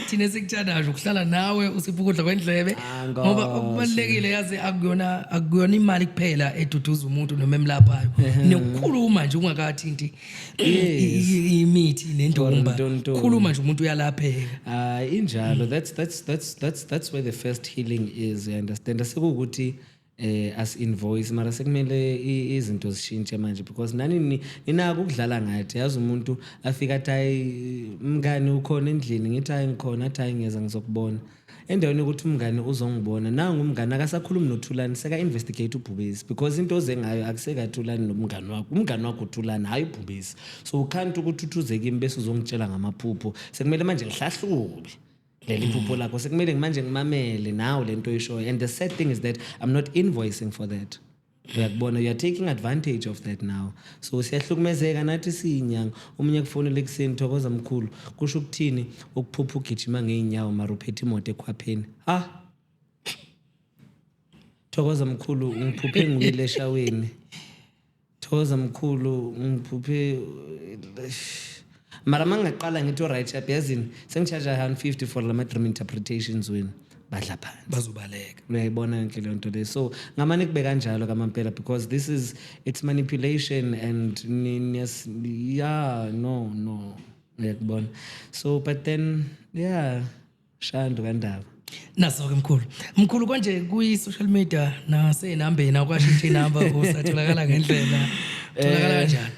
thina sikuthandayo ukuhlala nawe usipha ukudla kwendlebe ngoba okubalekile yazi akuyona imali kuphela eduduza umuntu noma emlaphayo nokukhuluma nje ungakathinti imithi nendumba khuluma nje umuntu uyalapheka injalo that's where the first healing is. You understand asekukuthi as invoice mara sekumele izinto zishintshe manje because nani ninaka ukudlala ngathi yazi umuntu afika athi mngani ukhona endlini ngithi hayi ngikhona athi hayi ngiyeza ngizokubona endaweni ukuthi umngani uzongibona nangu umngani akasakhulumi noThulani seka investigate uBhubesi because into oze ngayo akuseka Thulani nomngani wakho umngani wakho uThulani hayi uBhubesi so ukhanti ukuthi uthuze kimi bese uzongitshela ngamaphupho sekumele manje ngihlahlube leli phupho lakho sekumele manje ngimamele nawe lento oyishoyo and the sad thing is that I'm not invoicing for that. Uyakubona you are taking advantage of that now so siyahlukumezeka nathi siyinyanga umunye kufonela ekseni Thokoza mkhulu kusho ukuthini ukuphupha ugijima ngeenyawo mara uphethe imoto ekhwapheni Thokoza mkhulu ngiphuphe ngwile eshaweni Thokoza mkhulu ngiphuphe mara mangaqala ngithi right up yazini sengicharge 150 for lama dream interpretations wena badla phansi bazobaleka uyayibona yonke le nto le so ngamane kube kanjalo kamampela because this is it's manipulation and no uyakubona so but then shando kandaba naso-ke mkhulu konje kuyi-social media nasenambeni akwashintsha inamba usatholakala ngendlela tholakala kanjani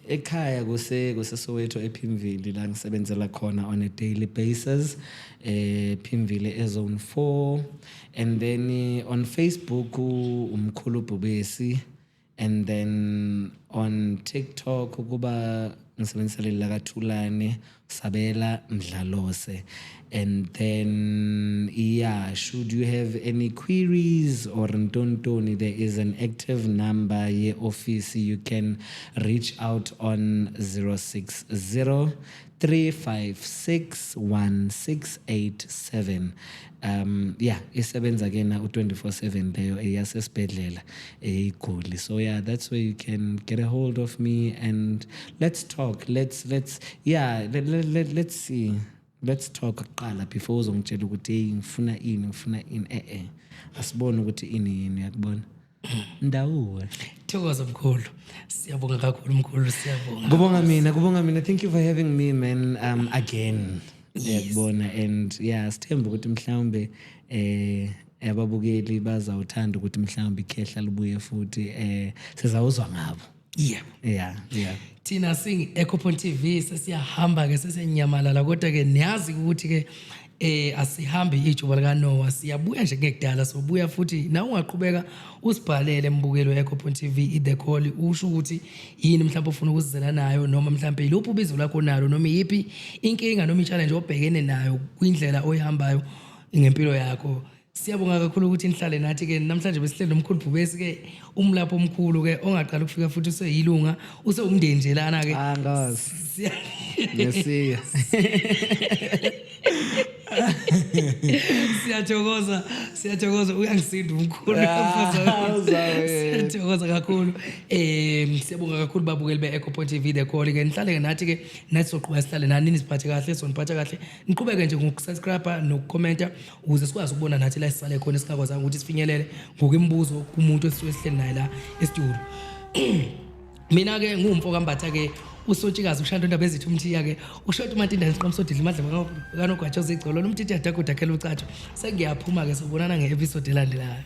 ekhaya kuseSoweto ePimville la ngisebenzela khona on a daily basis Pimville ezone 4 and then on Facebook umkhulu Bhubesi and then on TikTok kuba ngisebenzisela la kaThulane Sabela Mdlalose and then should you have any queries or ntontoni there is an active number ye office you can reach out on 060 3561687 isebenza ke na u24/7 leyo eyasesibedlela eGoli so that's where you can get a hold of me and let's talk let's see let's talk kuqala before uzongitshela ukuthi ngifuna ini asibone ukuthi ini uyakubona ndawuwe Thokoza mkhulu siyabonga kakhulu mkhulu siyabonga kubonga mina thank you for having me man again uyakubona and sithemba ukuthi mhlawumbe ababukeli bazawuthanda ukuthi mhlawumbe ikhehla libuye futhi sizawuzwa ngabo. Yeah. Yeah. Thina sing Echo Point TV sesiyahamba ke sesenyamalala kodwa ke niyazi ukuthi ke asihambe ijuba lika Noah, siyabuya nje ngekudala, sobuya futhi na ungaqhubeka usibhalele embukelo Echo Point TV The Call, usho ukuthi yini mhlawumbe ufuna ukuzizela nayo, noma mhlawumbe iluphi ubizo lakho nalo, noma yipi inkinga noma i-challenge obhekene nayo kwindlela oyihambayo ngempilo yakho. Siyabonga kakhulu ukuthi nihlale nathi ke namhlanje besihleli nomkhulu Bhubesi ke umlapho omkhulu ke ongaqala ukufika futhi useyilunga usewumndeni nje lana ke ngazi ngesiya siyathokoza uyangisinda umkhulu siyathokoza kakhulu. Siyabonga kakhulu babukeli be-Echo Point TV The Call ke nihlale ke nathi ke nathi soqhubeka sihlale nani, nisiphathe kahle soniphatha kahle, niqhubeke nje ngokusubscribe nokucomment ukuze sikwazi ukubona nathi la sisale khona singakwazanga ukuthi sifinyelele ngokwemibuzo kumuntu esisuke sihleli naye la e-studio. Mina ke ngumfo kaMbatha ke uSontshikazi uShando Ndaba Ezithu Umthiya ke uShoti uMantindane siqomsodile imadla kanogwatshoza igcolo nomthithi yadakudakhela ucatsho. Sengiyaphuma ke sobonana nge-episode elandelayo.